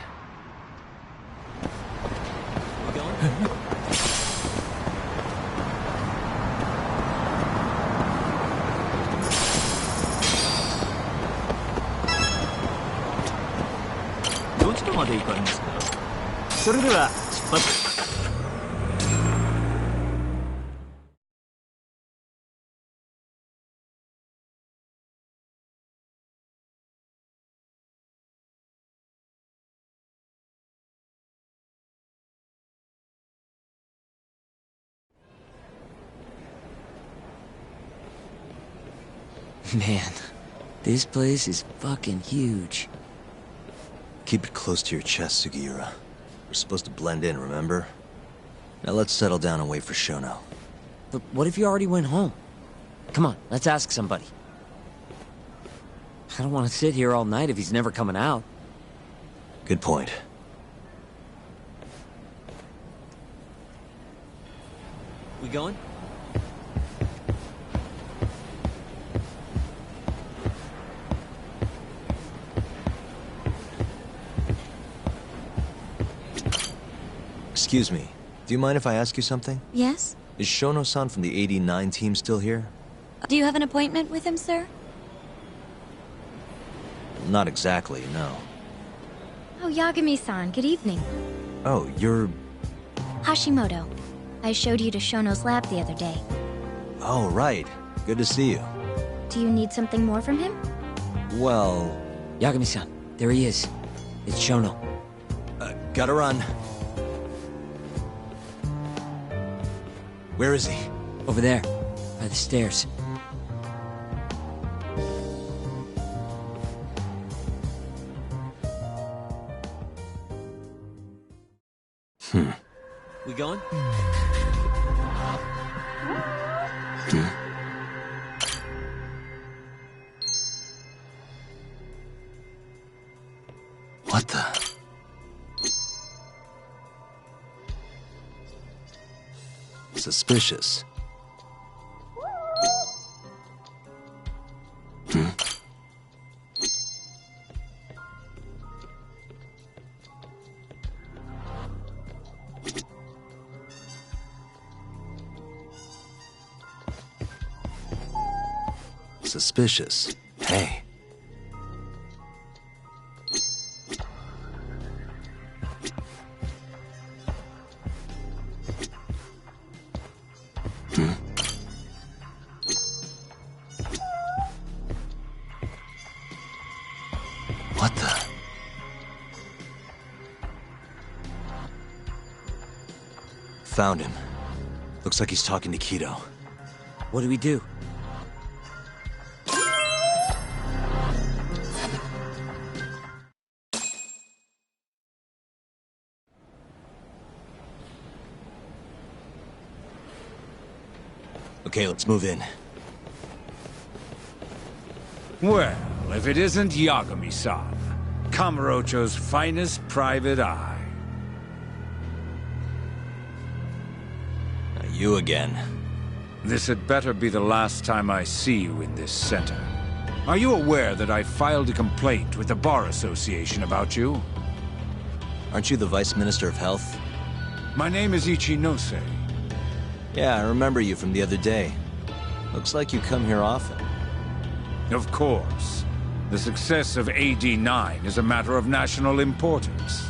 You going? Man, this place is fucking huge. Keep it close to your chest, Sugiura. We're supposed to blend in, remember? Now let's settle down and wait for Shono. But what if you already went home? Come on, let's ask somebody. I don't want to sit here all night if he's never coming out. Good point. We going? Excuse me. Do you mind if I ask you something? Yes? Is Shono-san from the 89 team still here? Do you have an appointment with him, sir? Not exactly, no. Oh, Yagami-san, good evening. Oh, you're... Hashimoto. I showed you to Shono's lab the other day. Oh, right. Good to see you. Do you need something more from him? Well... Yagami-san, there he is. It's Shono. Gotta run. Where is he? Over there, by the stairs. We going? What the... Suspicious. Suspicious. Hey. What the? Found him. Looks like he's talking to Kido. What do we do? Okay, let's move in. Well, if it isn't Yagami-san, Kamurocho's finest private eye. You again. This had better be the last time I see you in this center. Are you aware that I filed a complaint with the Bar Association about you? Aren't you the Vice Minister of Health? My name is Ichinose. Yeah, I remember you from the other day. Looks like you come here often. Of course. The success of AD-9 is a matter of national importance.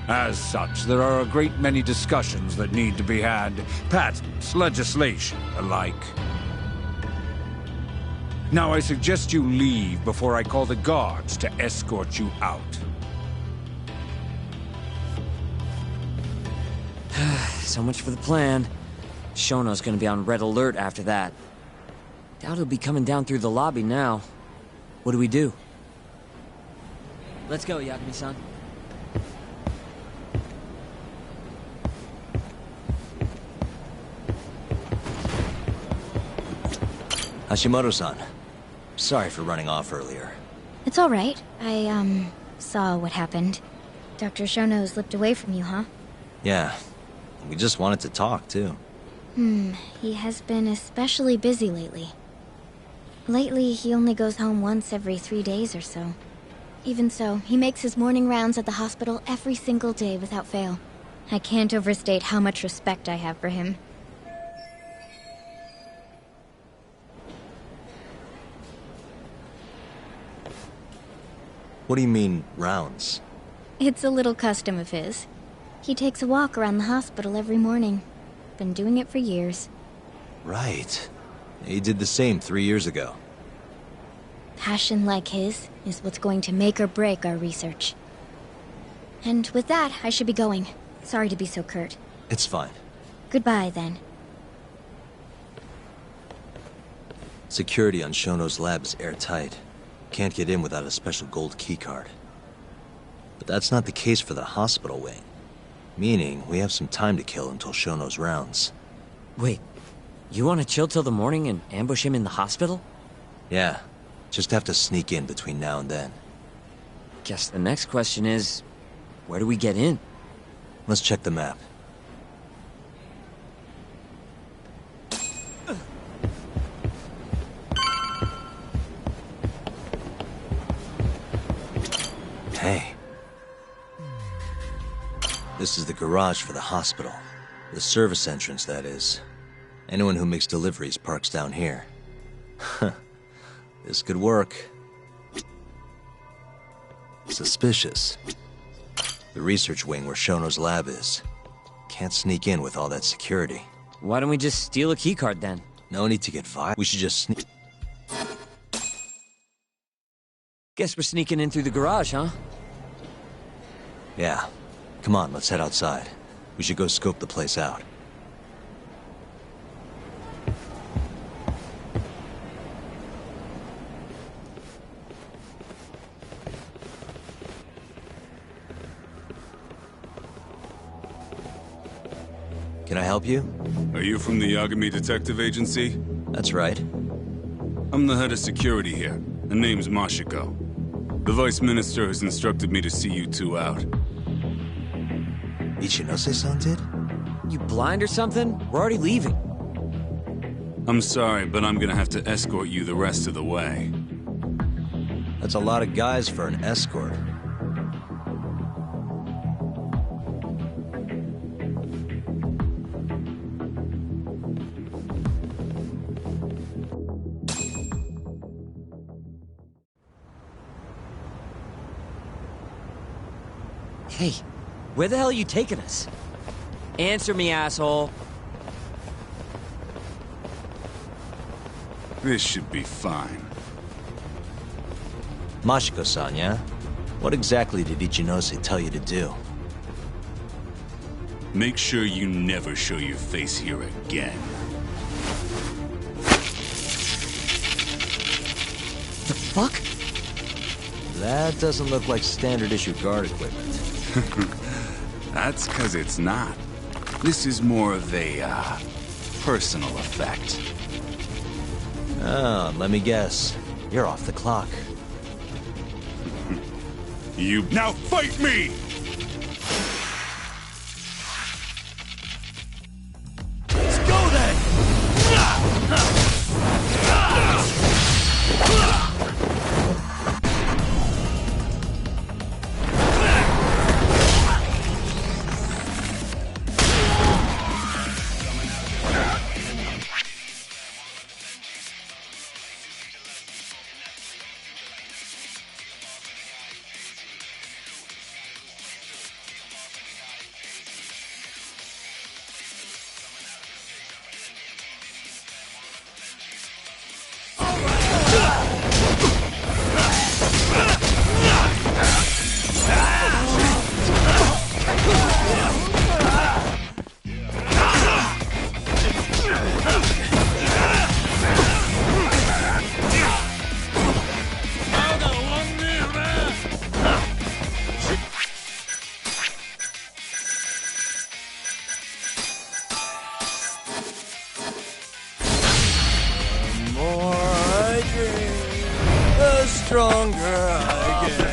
As such, there are a great many discussions that need to be had, patents, legislation, alike. Now I suggest you leave before I call the guards to escort you out. So much for the plan. Shono's gonna be on red alert after that. Doubt he'll be coming down through the lobby now. What do we do? Let's go, Yagami-san. Hashimoto-san. Sorry for running off earlier. It's all right. I, saw what happened. Dr. Shono slipped away from you, huh? Yeah. We just wanted to talk, too. He has been especially busy lately. Lately, he only goes home once every 3 days or so. Even so, he makes his morning rounds at the hospital every single day without fail. I can't overstate how much respect I have for him. What do you mean, rounds? It's a little custom of his. He takes a walk around the hospital every morning. Been doing it for years. Right. He did the same 3 years ago. Passion like his is what's going to make or break our research. And with that, I should be going. Sorry to be so curt. It's fine. Goodbye, then. Security on Shono's lab is airtight. Can't get in without a special gold keycard. But that's not the case for the hospital wing. Meaning, we have some time to kill until Shono's rounds. Wait, you want to chill till the morning and ambush him in the hospital? Yeah, just have to sneak in between now and then. Guess the next question is, where do we get in? Let's check the map. This is the garage for the hospital. The service entrance, that is. Anyone who makes deliveries parks down here. This could work. Suspicious. The research wing where Shono's lab is. Can't sneak in with all that security. Why don't we just steal a keycard then? No need to get violent. We should just sneak. Guess we're sneaking in through the garage, huh? Yeah. Come on, let's head outside. We should go scope the place out. Can I help you? Are you from the Yagami Detective Agency? That's right. I'm the head of security here. The name's Mashiko. The Vice Minister has instructed me to see you two out. Ichinose-san did? You blind or something? We're already leaving. I'm sorry, but I'm gonna have to escort you the rest of the way. That's a lot of guys for an escort. Hey, where the hell are you taking us? Answer me, asshole. This should be fine. Mashiko-san, yeah? What exactly did Ichinose tell you to do? Make sure you never show your face here again. The fuck? That doesn't look like standard issue guard equipment. That's 'cause it's not. This is more of a, personal effect. Oh, let me guess. You're off the clock. You now fight me! Let's go then! Stronger I get.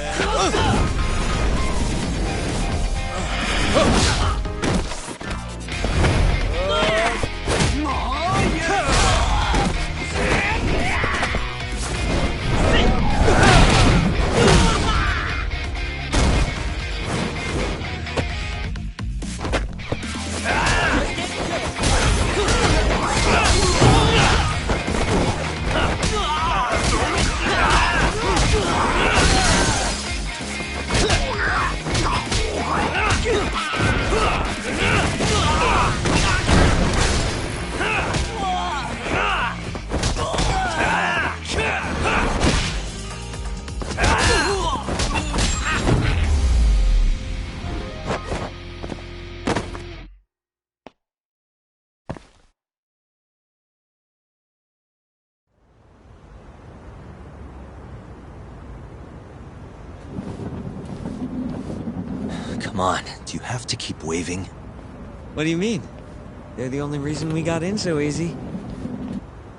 Come on, do you have to keep waving? What do you mean? They're the only reason we got in so easy.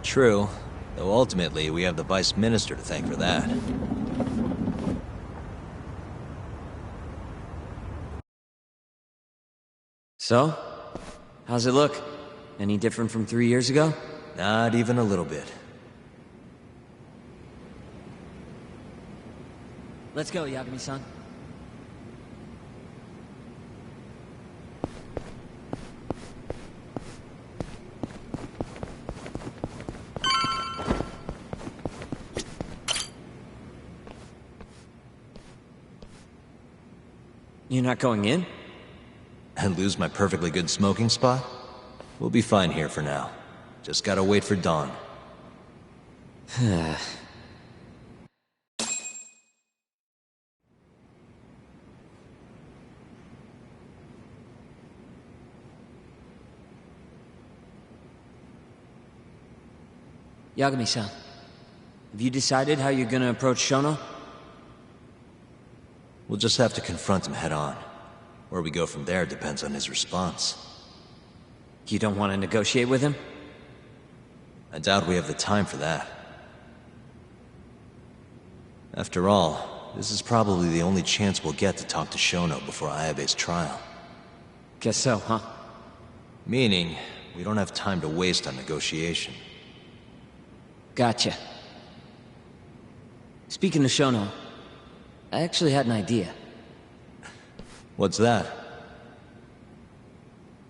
True, though ultimately we have the Vice Minister to thank for that. So? How's it look? Any different from 3 years ago? Not even a little bit. Let's go, Yagami-san. You're not going in? And lose my perfectly good smoking spot? We'll be fine here for now. Just gotta wait for dawn. Yagami-san, have you decided how you're gonna approach Shono? We'll just have to confront him head on. Where we go from there depends on his response. You don't want to negotiate with him? I doubt we have the time for that. After all, this is probably the only chance we'll get to talk to Shono before Ayabe's trial. Guess so, huh? Meaning, we don't have time to waste on negotiation. Gotcha. Speaking of Shono, I actually had an idea. What's that?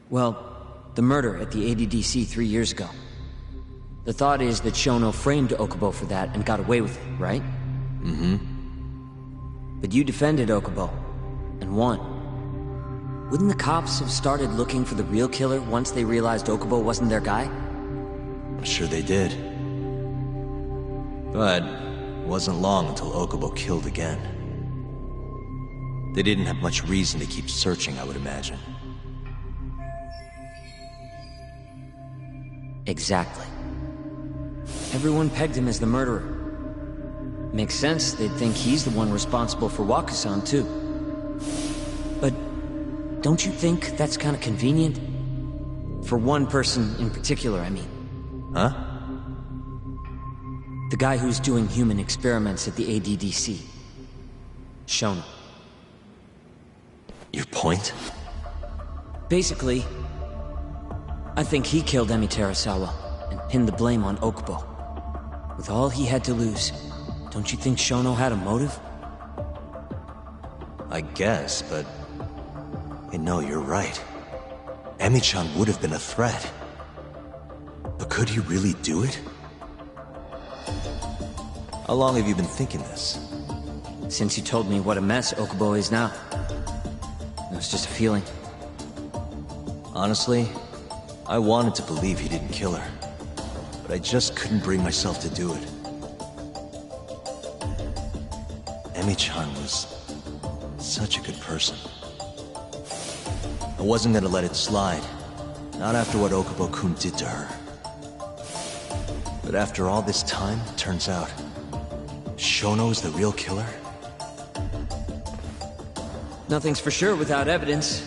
Well, the murder at the ADDC 3 years ago. The thought is that Shono framed Okubo for that and got away with it, right? Mm-hmm. But you defended Okubo, and won. Wouldn't the cops have started looking for the real killer once they realized Okubo wasn't their guy? I'm sure they did. But it wasn't long until Okubo killed again. They didn't have much reason to keep searching, I would imagine. Exactly. Everyone pegged him as the murderer. Makes sense, they'd think he's the one responsible for Wakusan, too. But don't you think that's kind of convenient? For one person in particular, I mean. Huh? The guy who's doing human experiments at the ADDC. Shono. Your point? Basically, I think he killed Emi Terasawa and pinned the blame on Okubo. With all he had to lose, don't you think Shono had a motive? I guess, but... Hey, no, you're right. Emi-chan would have been a threat. But could he really do it? How long have you been thinking this? Since you told me what a mess Okubo is now. It was just a feeling. Honestly, I wanted to believe he didn't kill her. But I just couldn't bring myself to do it. Emi-chan was such a good person. I wasn't gonna let it slide. Not after what Okubo-kun did to her. But after all this time, it turns out Shono is the real killer? Nothing's for sure without evidence.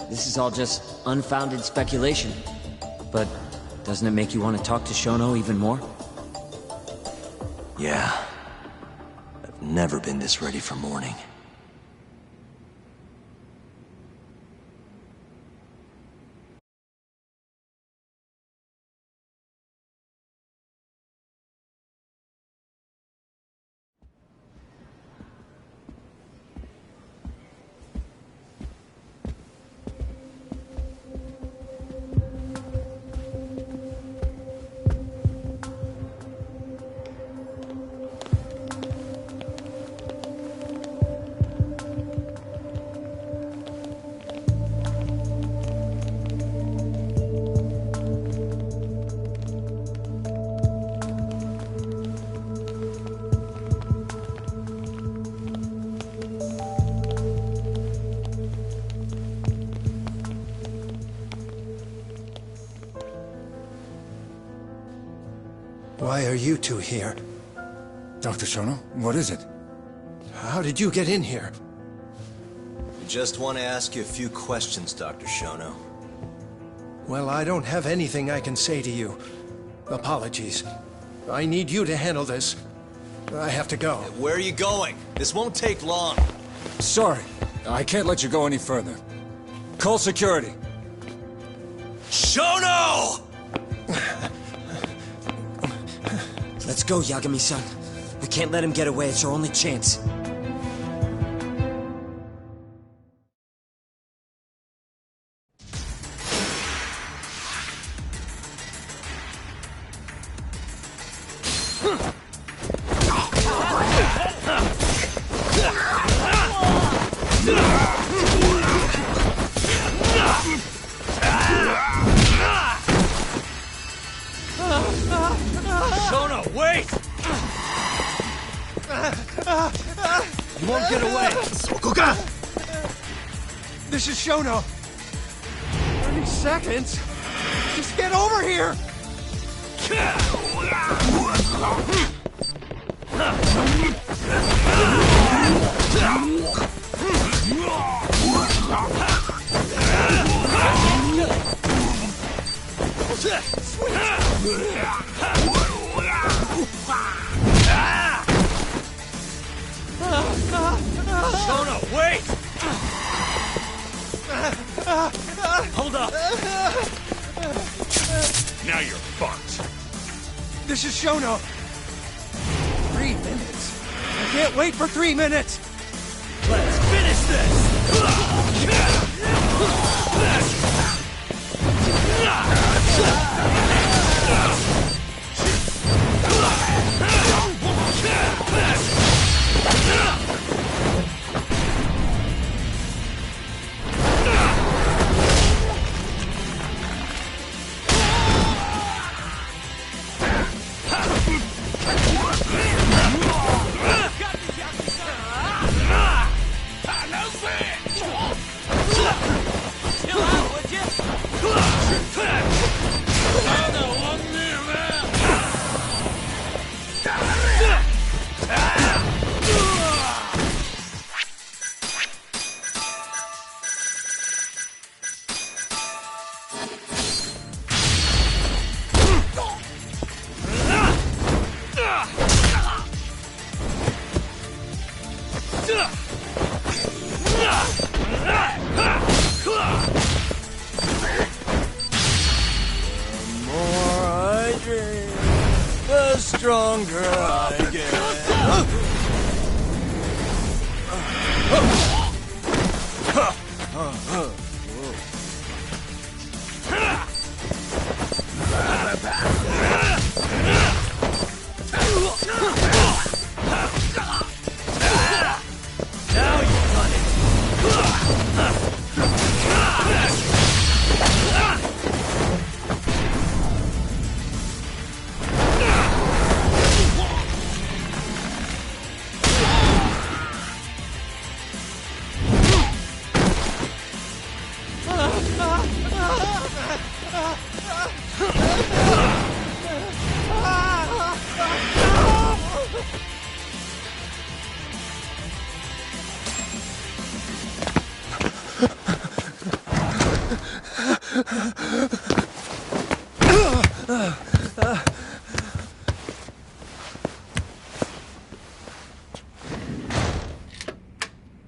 This is all just unfounded speculation. But doesn't it make you want to talk to Shono even more? Yeah. I've never been this ready for morning. Why are you two here? Dr. Shono, what is it? How did you get in here? I just want to ask you a few questions, Dr. Shono. Well, I don't have anything I can say to you. Apologies. I need you to handle this. I have to go. Where are you going? This won't take long. Sorry, I can't let you go any further. Call security. Shono! Let's go, Yagami-san. We can't let him get away. It's our only chance. Shono, wait! You won't get away. This is Shono. 30 seconds? Just get over here! Shono, wait! Hold up! Now you're fucked. This is Shono. 3 minutes? I can't wait for 3 minutes! Let's finish this! Stronger I get. Now you've done it!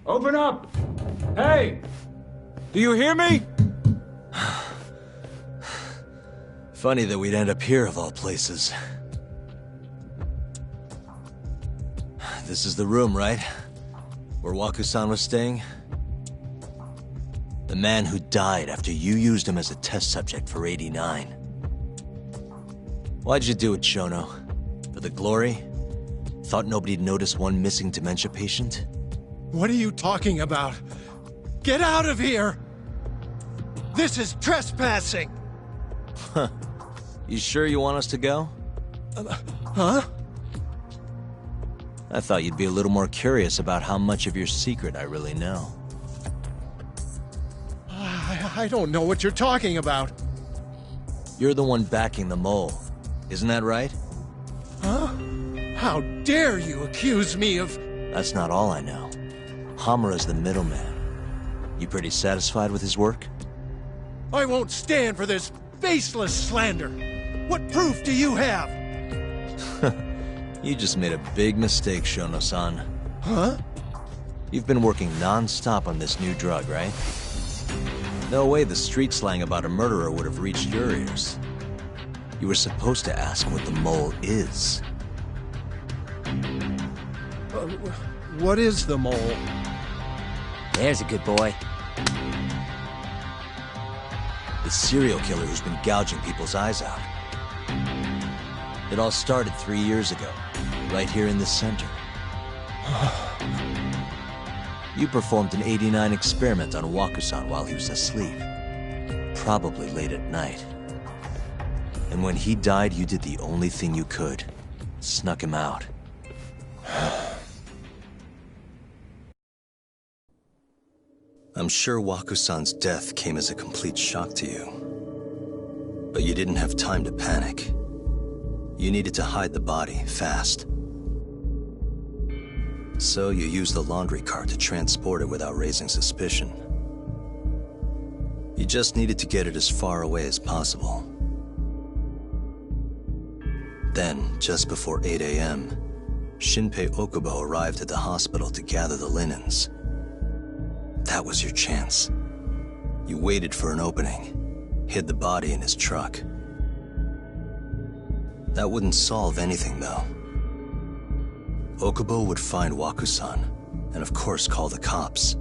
Open up! Hey! Do you hear me? Funny that we'd end up here of all places. This is the room, right? Where Waku-san was staying? The man who died after you used him as a test subject for 89. Why'd you do it, Shono? For the glory? Thought nobody'd notice one missing dementia patient? What are you talking about? Get out of here! This is trespassing! Huh. You sure you want us to go? Huh? I thought you'd be a little more curious about how much of your secret I really know. I don't know what you're talking about. You're the one backing the mole, isn't that right? Huh? How dare you accuse me of... That's not all I know. Hamura's the middleman. You pretty satisfied with his work? I won't stand for this baseless slander. What proof do you have? You just made a big mistake, Shono-san. Huh? You've been working non-stop on this new drug, right? No way the street slang about a murderer would have reached your ears. You were supposed to ask what the mole is. What is the mole? There's a good boy. The serial killer who's been gouging people's eyes out. It all started 3 years ago, right here in the center. You performed an 89 experiment on Waku-san while he was asleep. Probably late at night. And when he died, you did the only thing you could. Snuck him out. I'm sure Waku-san's death came as a complete shock to you. But you didn't have time to panic. You needed to hide the body, fast. So you used the laundry cart to transport it without raising suspicion. You just needed to get it as far away as possible. Then, just before 8 a.m., Shinpei Okubo arrived at the hospital to gather the linens. That was your chance. You waited for an opening, hid the body in his truck. That wouldn't solve anything, though. Okubo would find Waku-san, and of course call the cops.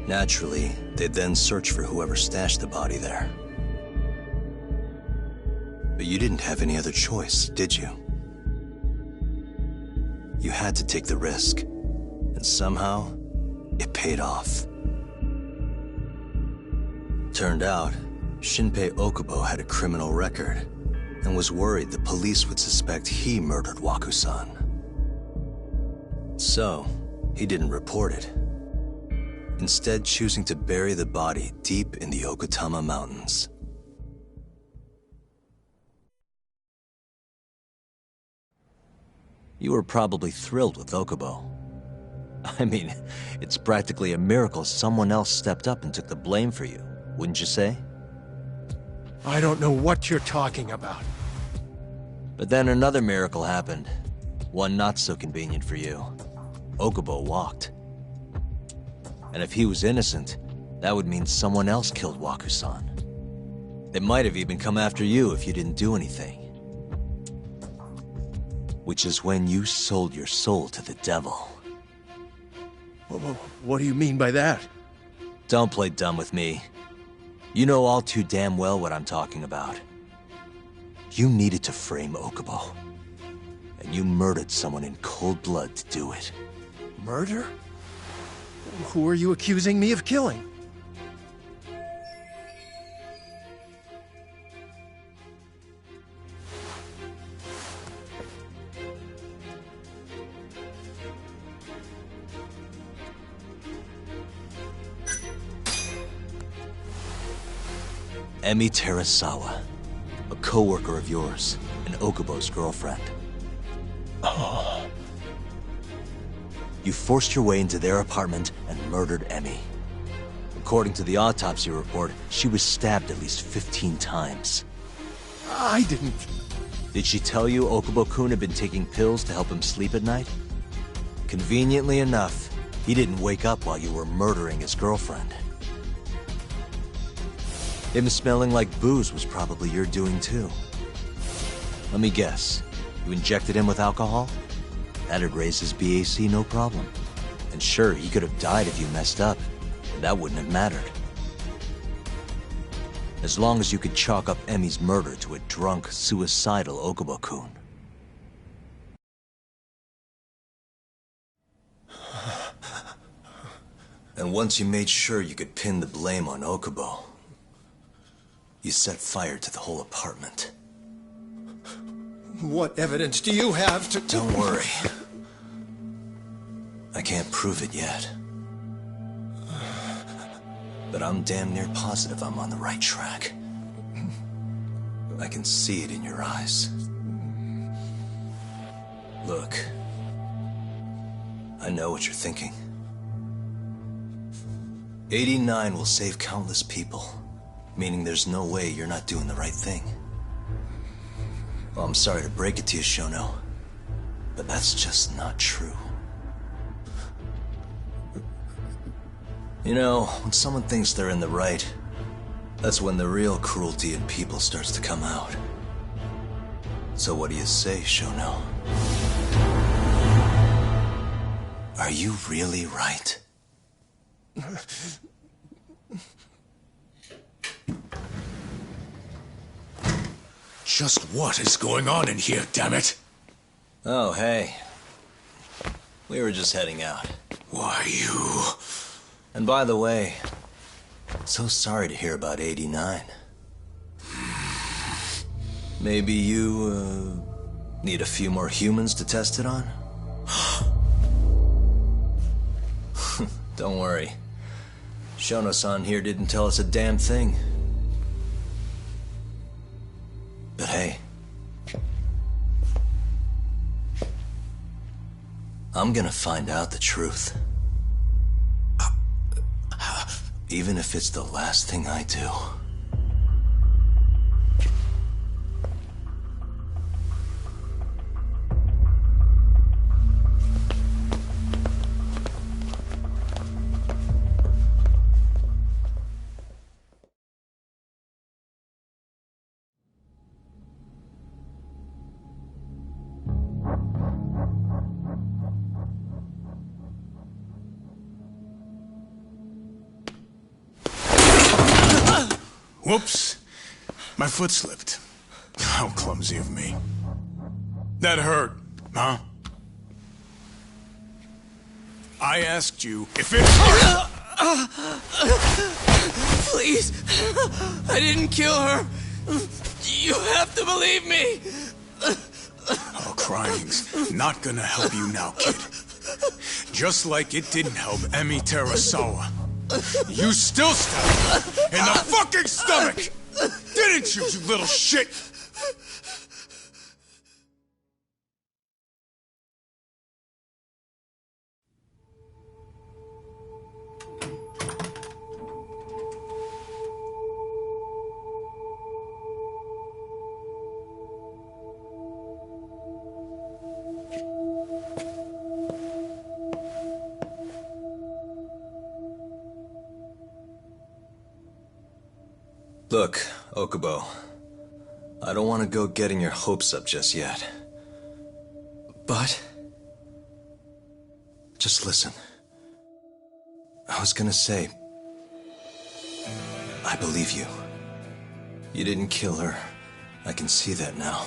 Naturally, they'd then search for whoever stashed the body there. But you didn't have any other choice, did you? You had to take the risk, and somehow, it paid off. Turned out, Shinpei Okubo had a criminal record, and was worried the police would suspect he murdered Waku-san. So, he didn't report it. Instead, choosing to bury the body deep in the Okutama Mountains. You were probably thrilled with Okubo. I mean, it's practically a miracle someone else stepped up and took the blame for you, wouldn't you say? I don't know what you're talking about. But then another miracle happened. One not so convenient for you. Okubo walked. And if he was innocent, that would mean someone else killed Waku-san. They might have even come after you if you didn't do anything. Which is when you sold your soul to the devil. What do you mean by that? Don't play dumb with me. You know all too damn well what I'm talking about. You needed to frame Okubo. And you murdered someone in cold blood to do it. Murder? Who are you accusing me of killing? Emi Terasawa, a co-worker of yours, and Okubo's girlfriend. Oh. You forced your way into their apartment and murdered Emi. According to the autopsy report, she was stabbed at least 15 times. I didn't... Did she tell you Okubo-kun had been taking pills to help him sleep at night? Conveniently enough, he didn't wake up while you were murdering his girlfriend. Him smelling like booze was probably your doing too. Let me guess, you injected him with alcohol? That'd raise his BAC no problem. And sure, he could have died if you messed up, and that wouldn't have mattered. As long as you could chalk up Emi's murder to a drunk, suicidal Okubo-kun. And once you made sure you could pin the blame on Okubo, you set fire to the whole apartment. What evidence do you have to... Don't worry. I can't prove it yet. But I'm damn near positive I'm on the right track. I can see it in your eyes. Look, I know what you're thinking. 89 will save countless people, meaning there's no way you're not doing the right thing. Well, I'm sorry to break it to you, Shono, but that's just not true. You know, when someone thinks they're in the right, that's when the real cruelty in people starts to come out. So what do you say, Shono? Are you really right? Just what is going on in here, damn it? Oh, hey. We were just heading out. Why, you... And by the way, so sorry to hear about 89. Maybe you, need a few more humans to test it on? Don't worry. Shono-san here didn't tell us a damn thing. But hey, I'm gonna find out the truth. Even if it's the last thing I do. Whoops. My foot slipped. How clumsy of me. That hurt, huh? I asked you if it hurt! Please! I didn't kill her! You have to believe me! Oh, crying's not gonna help you now, kid. Just like it didn't help Emi Terasawa. You still stabbed her in the fucking stomach! Didn't you, you little shit? Look, Okubo, I don't want to go getting your hopes up just yet. But? Just listen. I was gonna say, I believe you. You didn't kill her. I can see that now.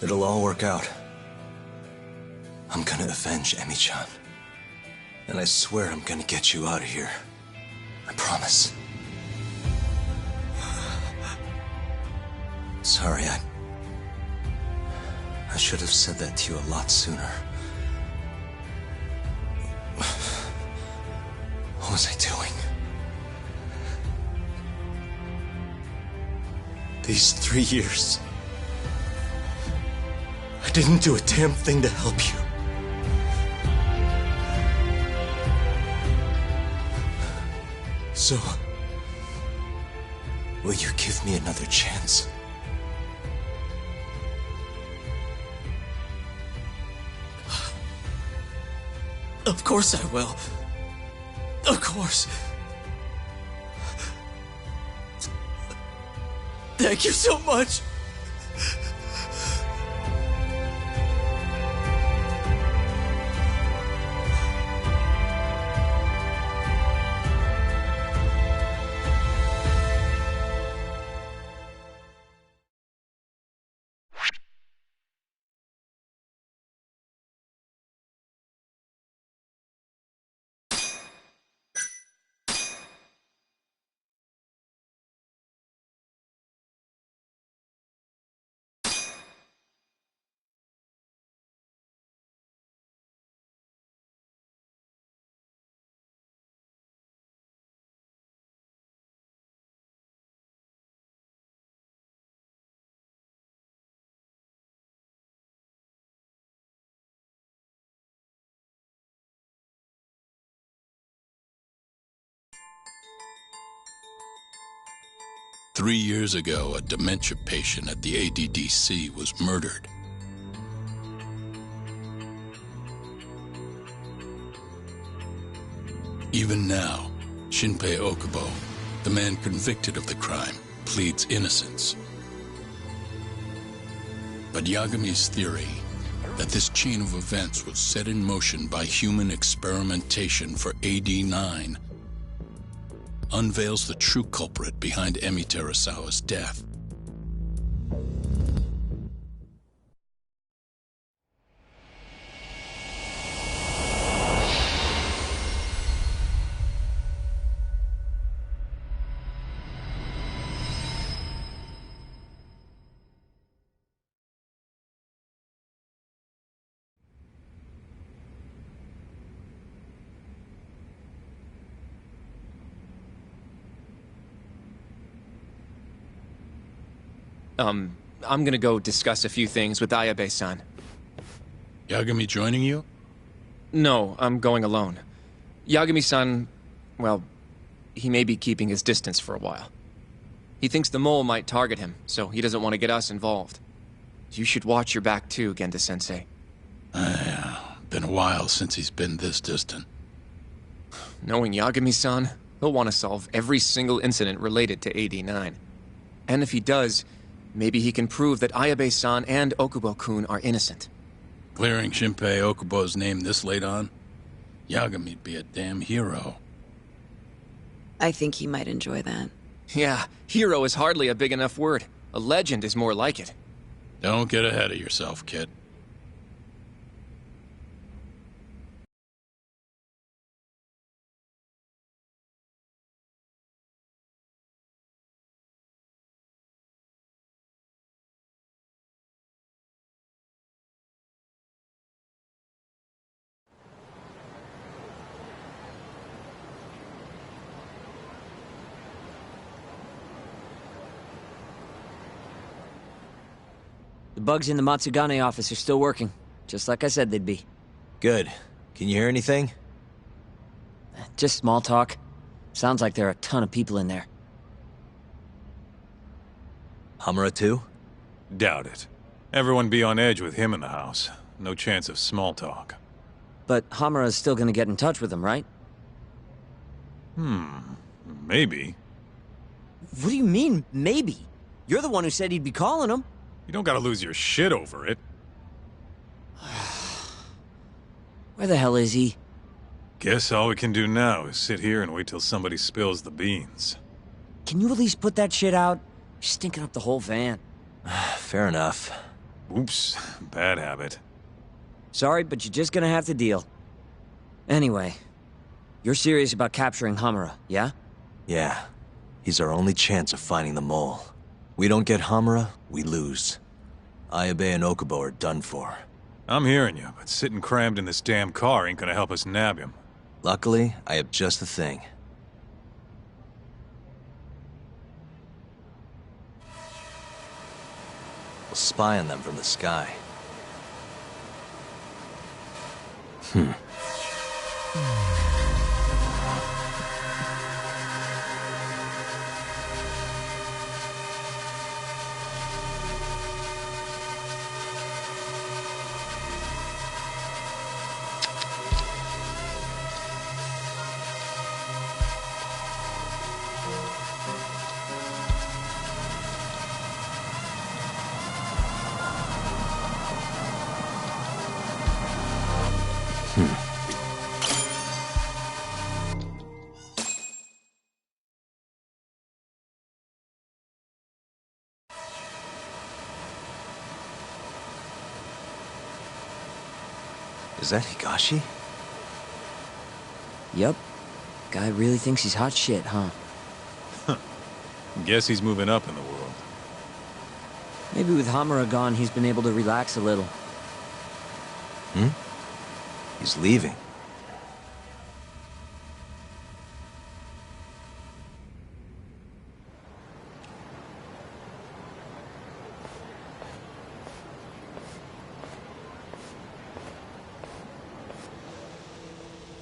It'll all work out. I'm gonna avenge Emi-chan. And I swear I'm gonna get you out of here. I promise. Sorry, I should have said that to you a lot sooner. What was I doing? These 3 years, I didn't do a damn thing to help you. So, will you give me another chance? Of course I will. Of course. Thank you so much. "3 years ago, a dementia patient at the ADDC was murdered. Even now, Shinpei Okubo, the man convicted of the crime, pleads innocence. But Yagami's theory that this chain of events was set in motion by human experimentation for AD-9 unveils the true culprit behind Emi Terasawa's death. I'm gonna go discuss a few things with Ayabe-san. Yagami joining you? No, I'm going alone. Yagami-san, well, he may be keeping his distance for a while. He thinks the mole might target him, so he doesn't want to get us involved. You should watch your back too, Genda-sensei. Yeah, been a while since he's been this distant. Knowing Yagami-san, he'll want to solve every single incident related to AD9. And if he does, maybe he can prove that Ayabe-san and Okubo-kun are innocent. Clearing Shinpei Okubo's name this late on? Yagami'd be a damn hero. I think he might enjoy that. Yeah, hero is hardly a big enough word. A legend is more like it. Don't get ahead of yourself, kid. The bugs in the Matsugane office are still working, just like I said they'd be. Good. Can you hear anything? Just small talk. Sounds like there are a ton of people in there. Hamura too? Doubt it. Everyone be on edge with him in the house. No chance of small talk. But Hamura's still gonna get in touch with him, right? Maybe. What do you mean, maybe? You're the one who said he'd be calling him. You don't gotta lose your shit over it. Where the hell is he? Guess all we can do now is sit here and wait till somebody spills the beans. Can you at least put that shit out? You're stinking up the whole van. Fair enough. Oops, bad habit. Sorry, but you're just gonna have to deal. Anyway, you're serious about capturing Hamura, yeah? Yeah. He's our only chance of finding the mole. We don't get Hamura, we lose. Ayabe and Okubo are done for. I'm hearing you, but sitting crammed in this damn car ain't gonna help us nab him. Luckily, I have just the thing. We'll spy on them from the sky. Is that Higashi? Yep. Guy really thinks he's hot shit, huh? Guess he's moving up in the world. Maybe with Hamura gone, he's been able to relax a little. He's leaving.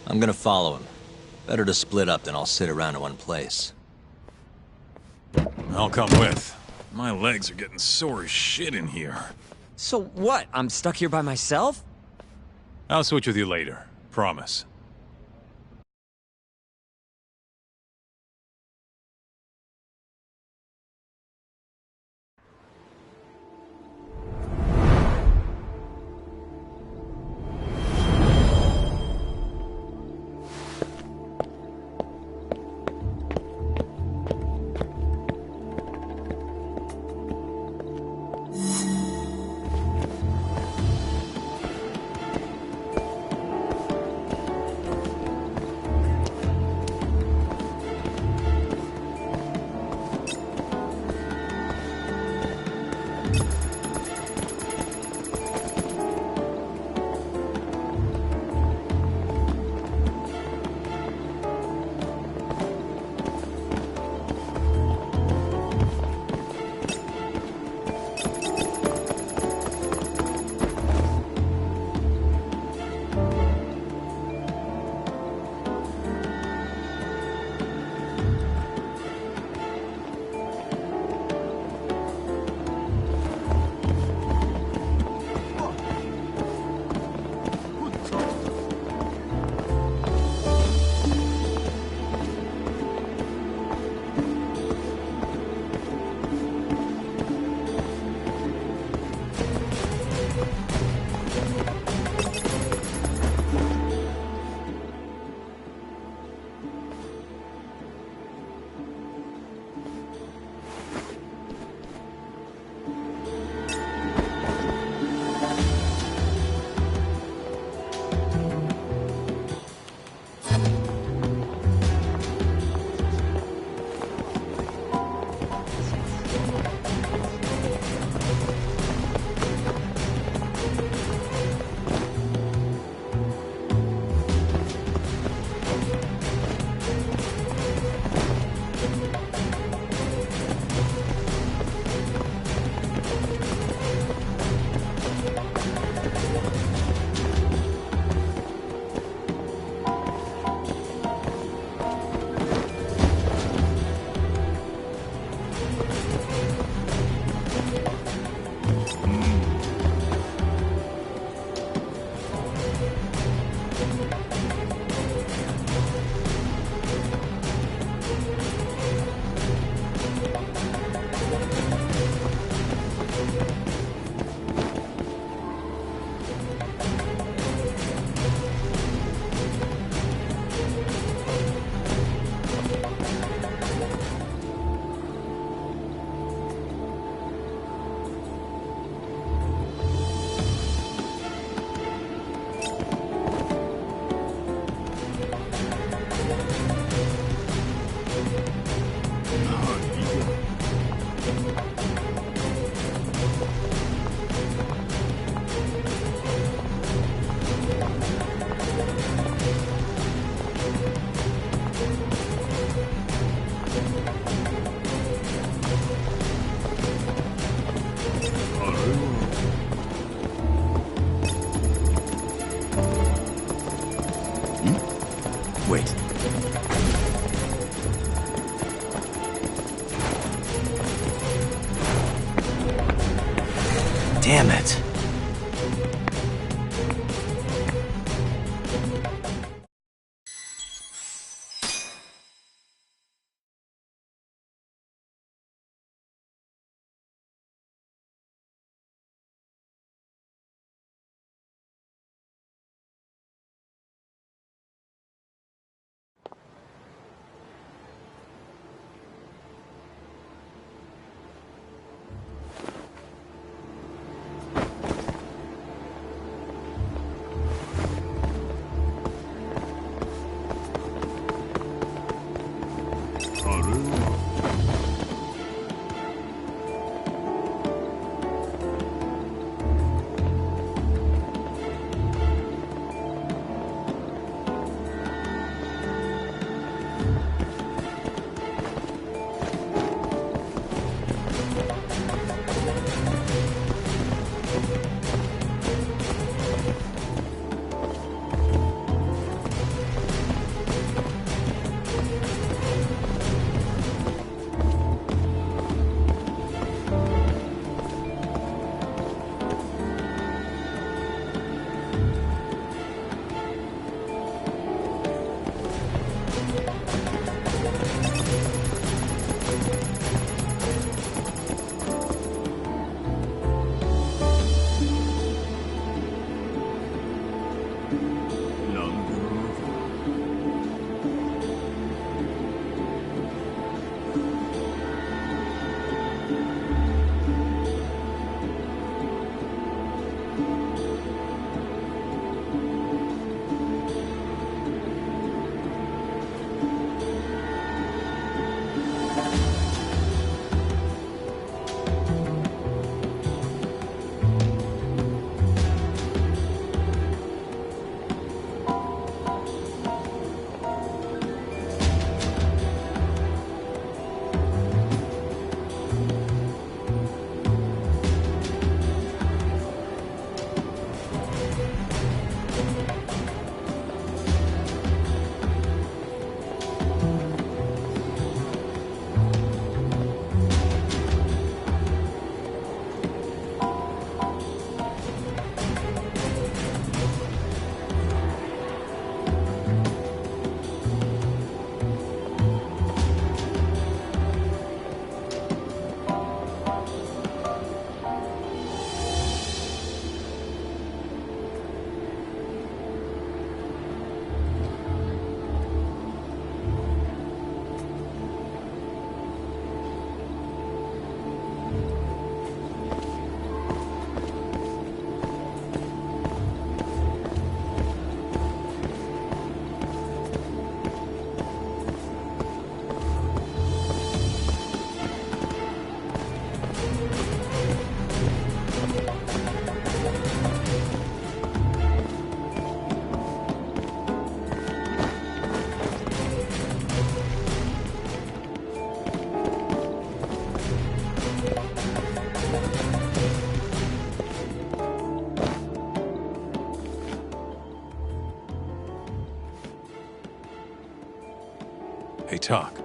I'm gonna follow him. Better to split up than I'll sit around in one place. I'll come with. My legs are getting sore as shit in here. So what? I'm stuck here by myself? I'll switch with you later. Promise. Wait. Damn it. Hey, Talk.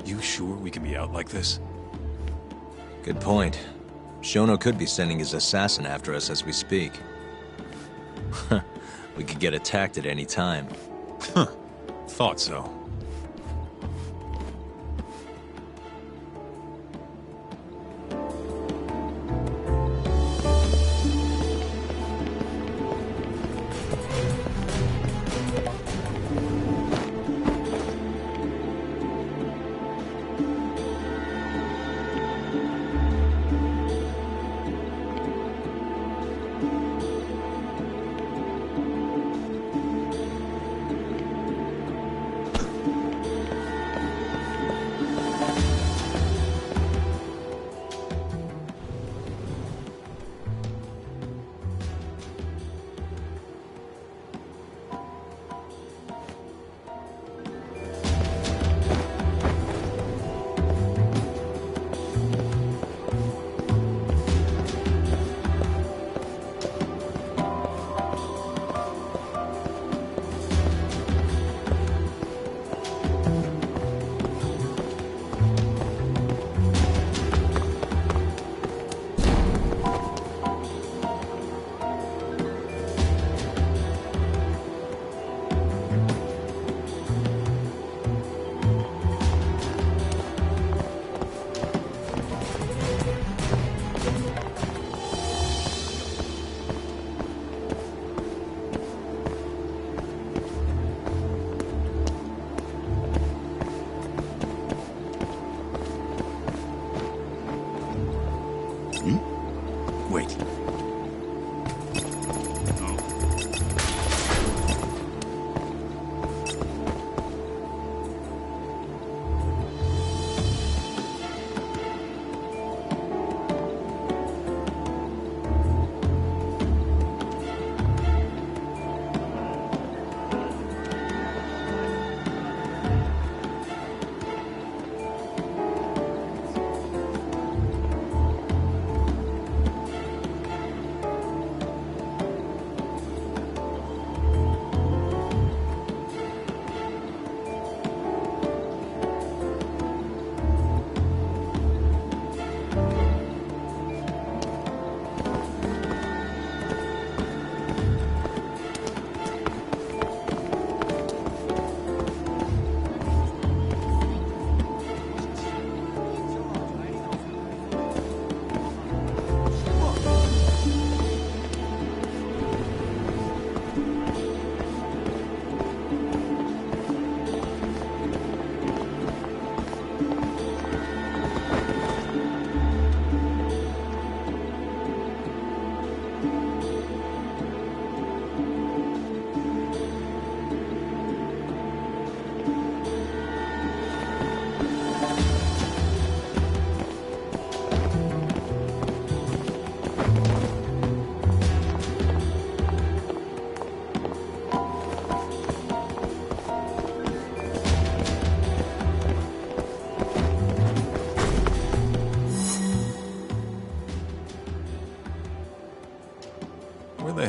You sure we can be out like this? Good point. Shono could be sending his assassin after us as we speak. We could get attacked at any time. Huh. Thought so.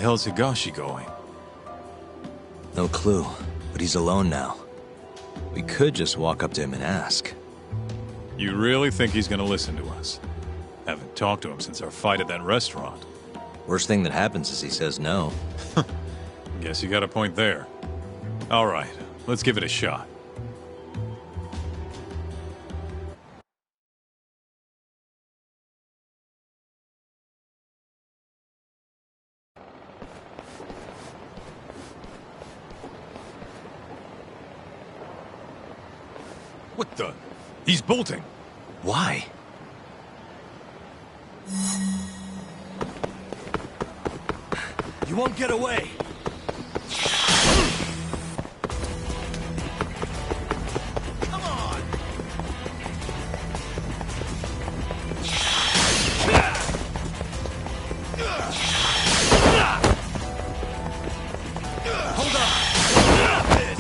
hell's Higashi going? No clue, but he's alone now. We could just walk up to him and ask. You really think he's gonna listen to us? Haven't talked to him since our fight at that restaurant. Worst thing that happens is he says no. Guess you got a point there. All right, let's give it a shot. What the? He's bolting. Why? You won't get away! Come on! Hold on! This!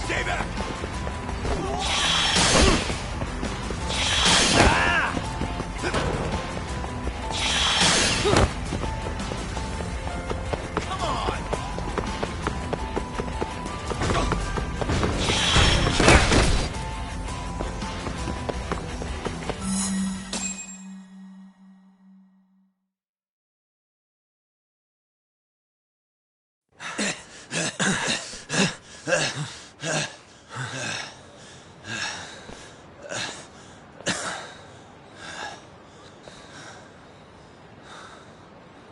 Stay back!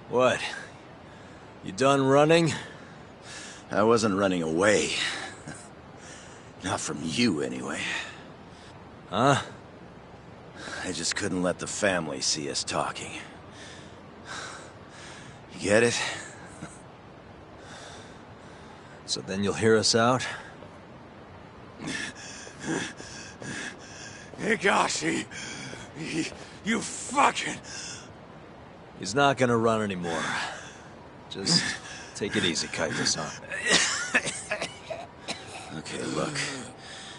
What? You done running? I wasn't running away. Not from you, anyway. Huh? I just couldn't let the family see us talking. You get it? So then you'll hear us out? Higashi! You fucking... He's not gonna run anymore. Just take it easy, Kaito-san. Okay, look.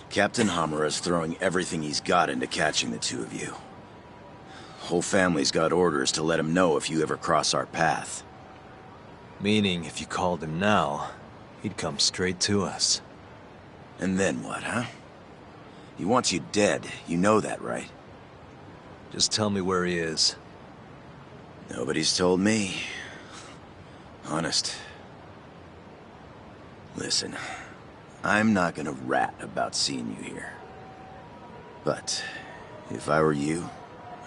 Captain Hamura's throwing everything he's got into catching the two of you. Whole family's got orders to let him know if you ever cross our path. Meaning, if you called him now, he'd come straight to us. And then what, huh? He wants you dead. You know that, right? Just tell me where he is. Nobody's told me. Honest. Listen, I'm not gonna rat about seeing you here. But, if I were you,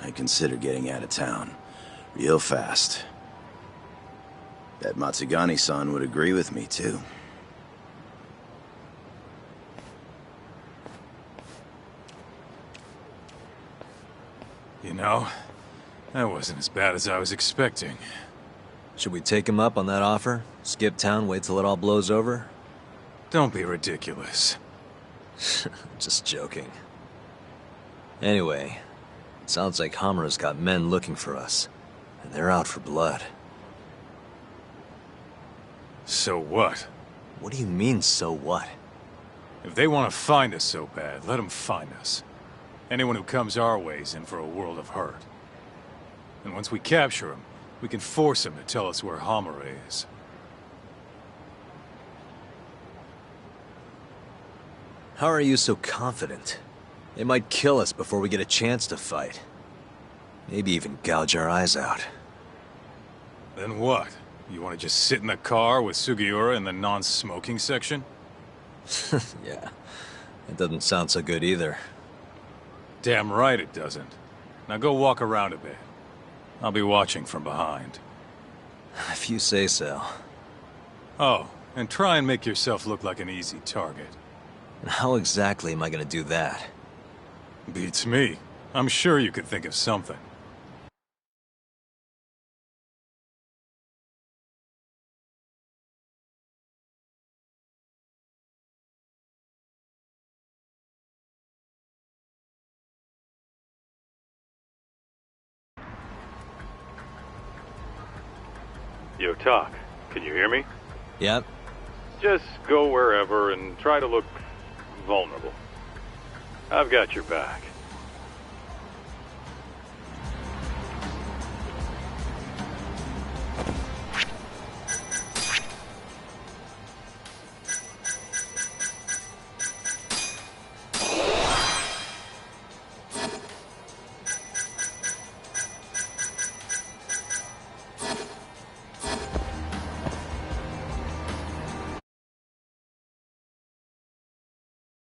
I'd consider getting out of town. Real fast. Bet Matsugani-san would agree with me, too. You know, that wasn't as bad as I was expecting. Should we take him up on that offer? Skip town, wait till it all blows over? Don't be ridiculous. Just joking. Anyway, it sounds like Hamura's got men looking for us. And they're out for blood. So what? What do you mean, so what? If they want to find us so bad, let them find us. Anyone who comes our way's in for a world of hurt. And once we capture him, we can force him to tell us where Hamura is. How are you so confident? They might kill us before we get a chance to fight. Maybe even gouge our eyes out. Then what? You want to just sit in the car with Sugiura in the non-smoking section? Yeah, it doesn't sound so good either. Damn right it doesn't. Now go walk around a bit. I'll be watching from behind. If you say so. Oh, and try and make yourself look like an easy target. And how exactly am I gonna do that? Beats me. I'm sure you could think of something. Yo, Talk, can you hear me? Yep. Just go wherever and try to look vulnerable. I've got your back.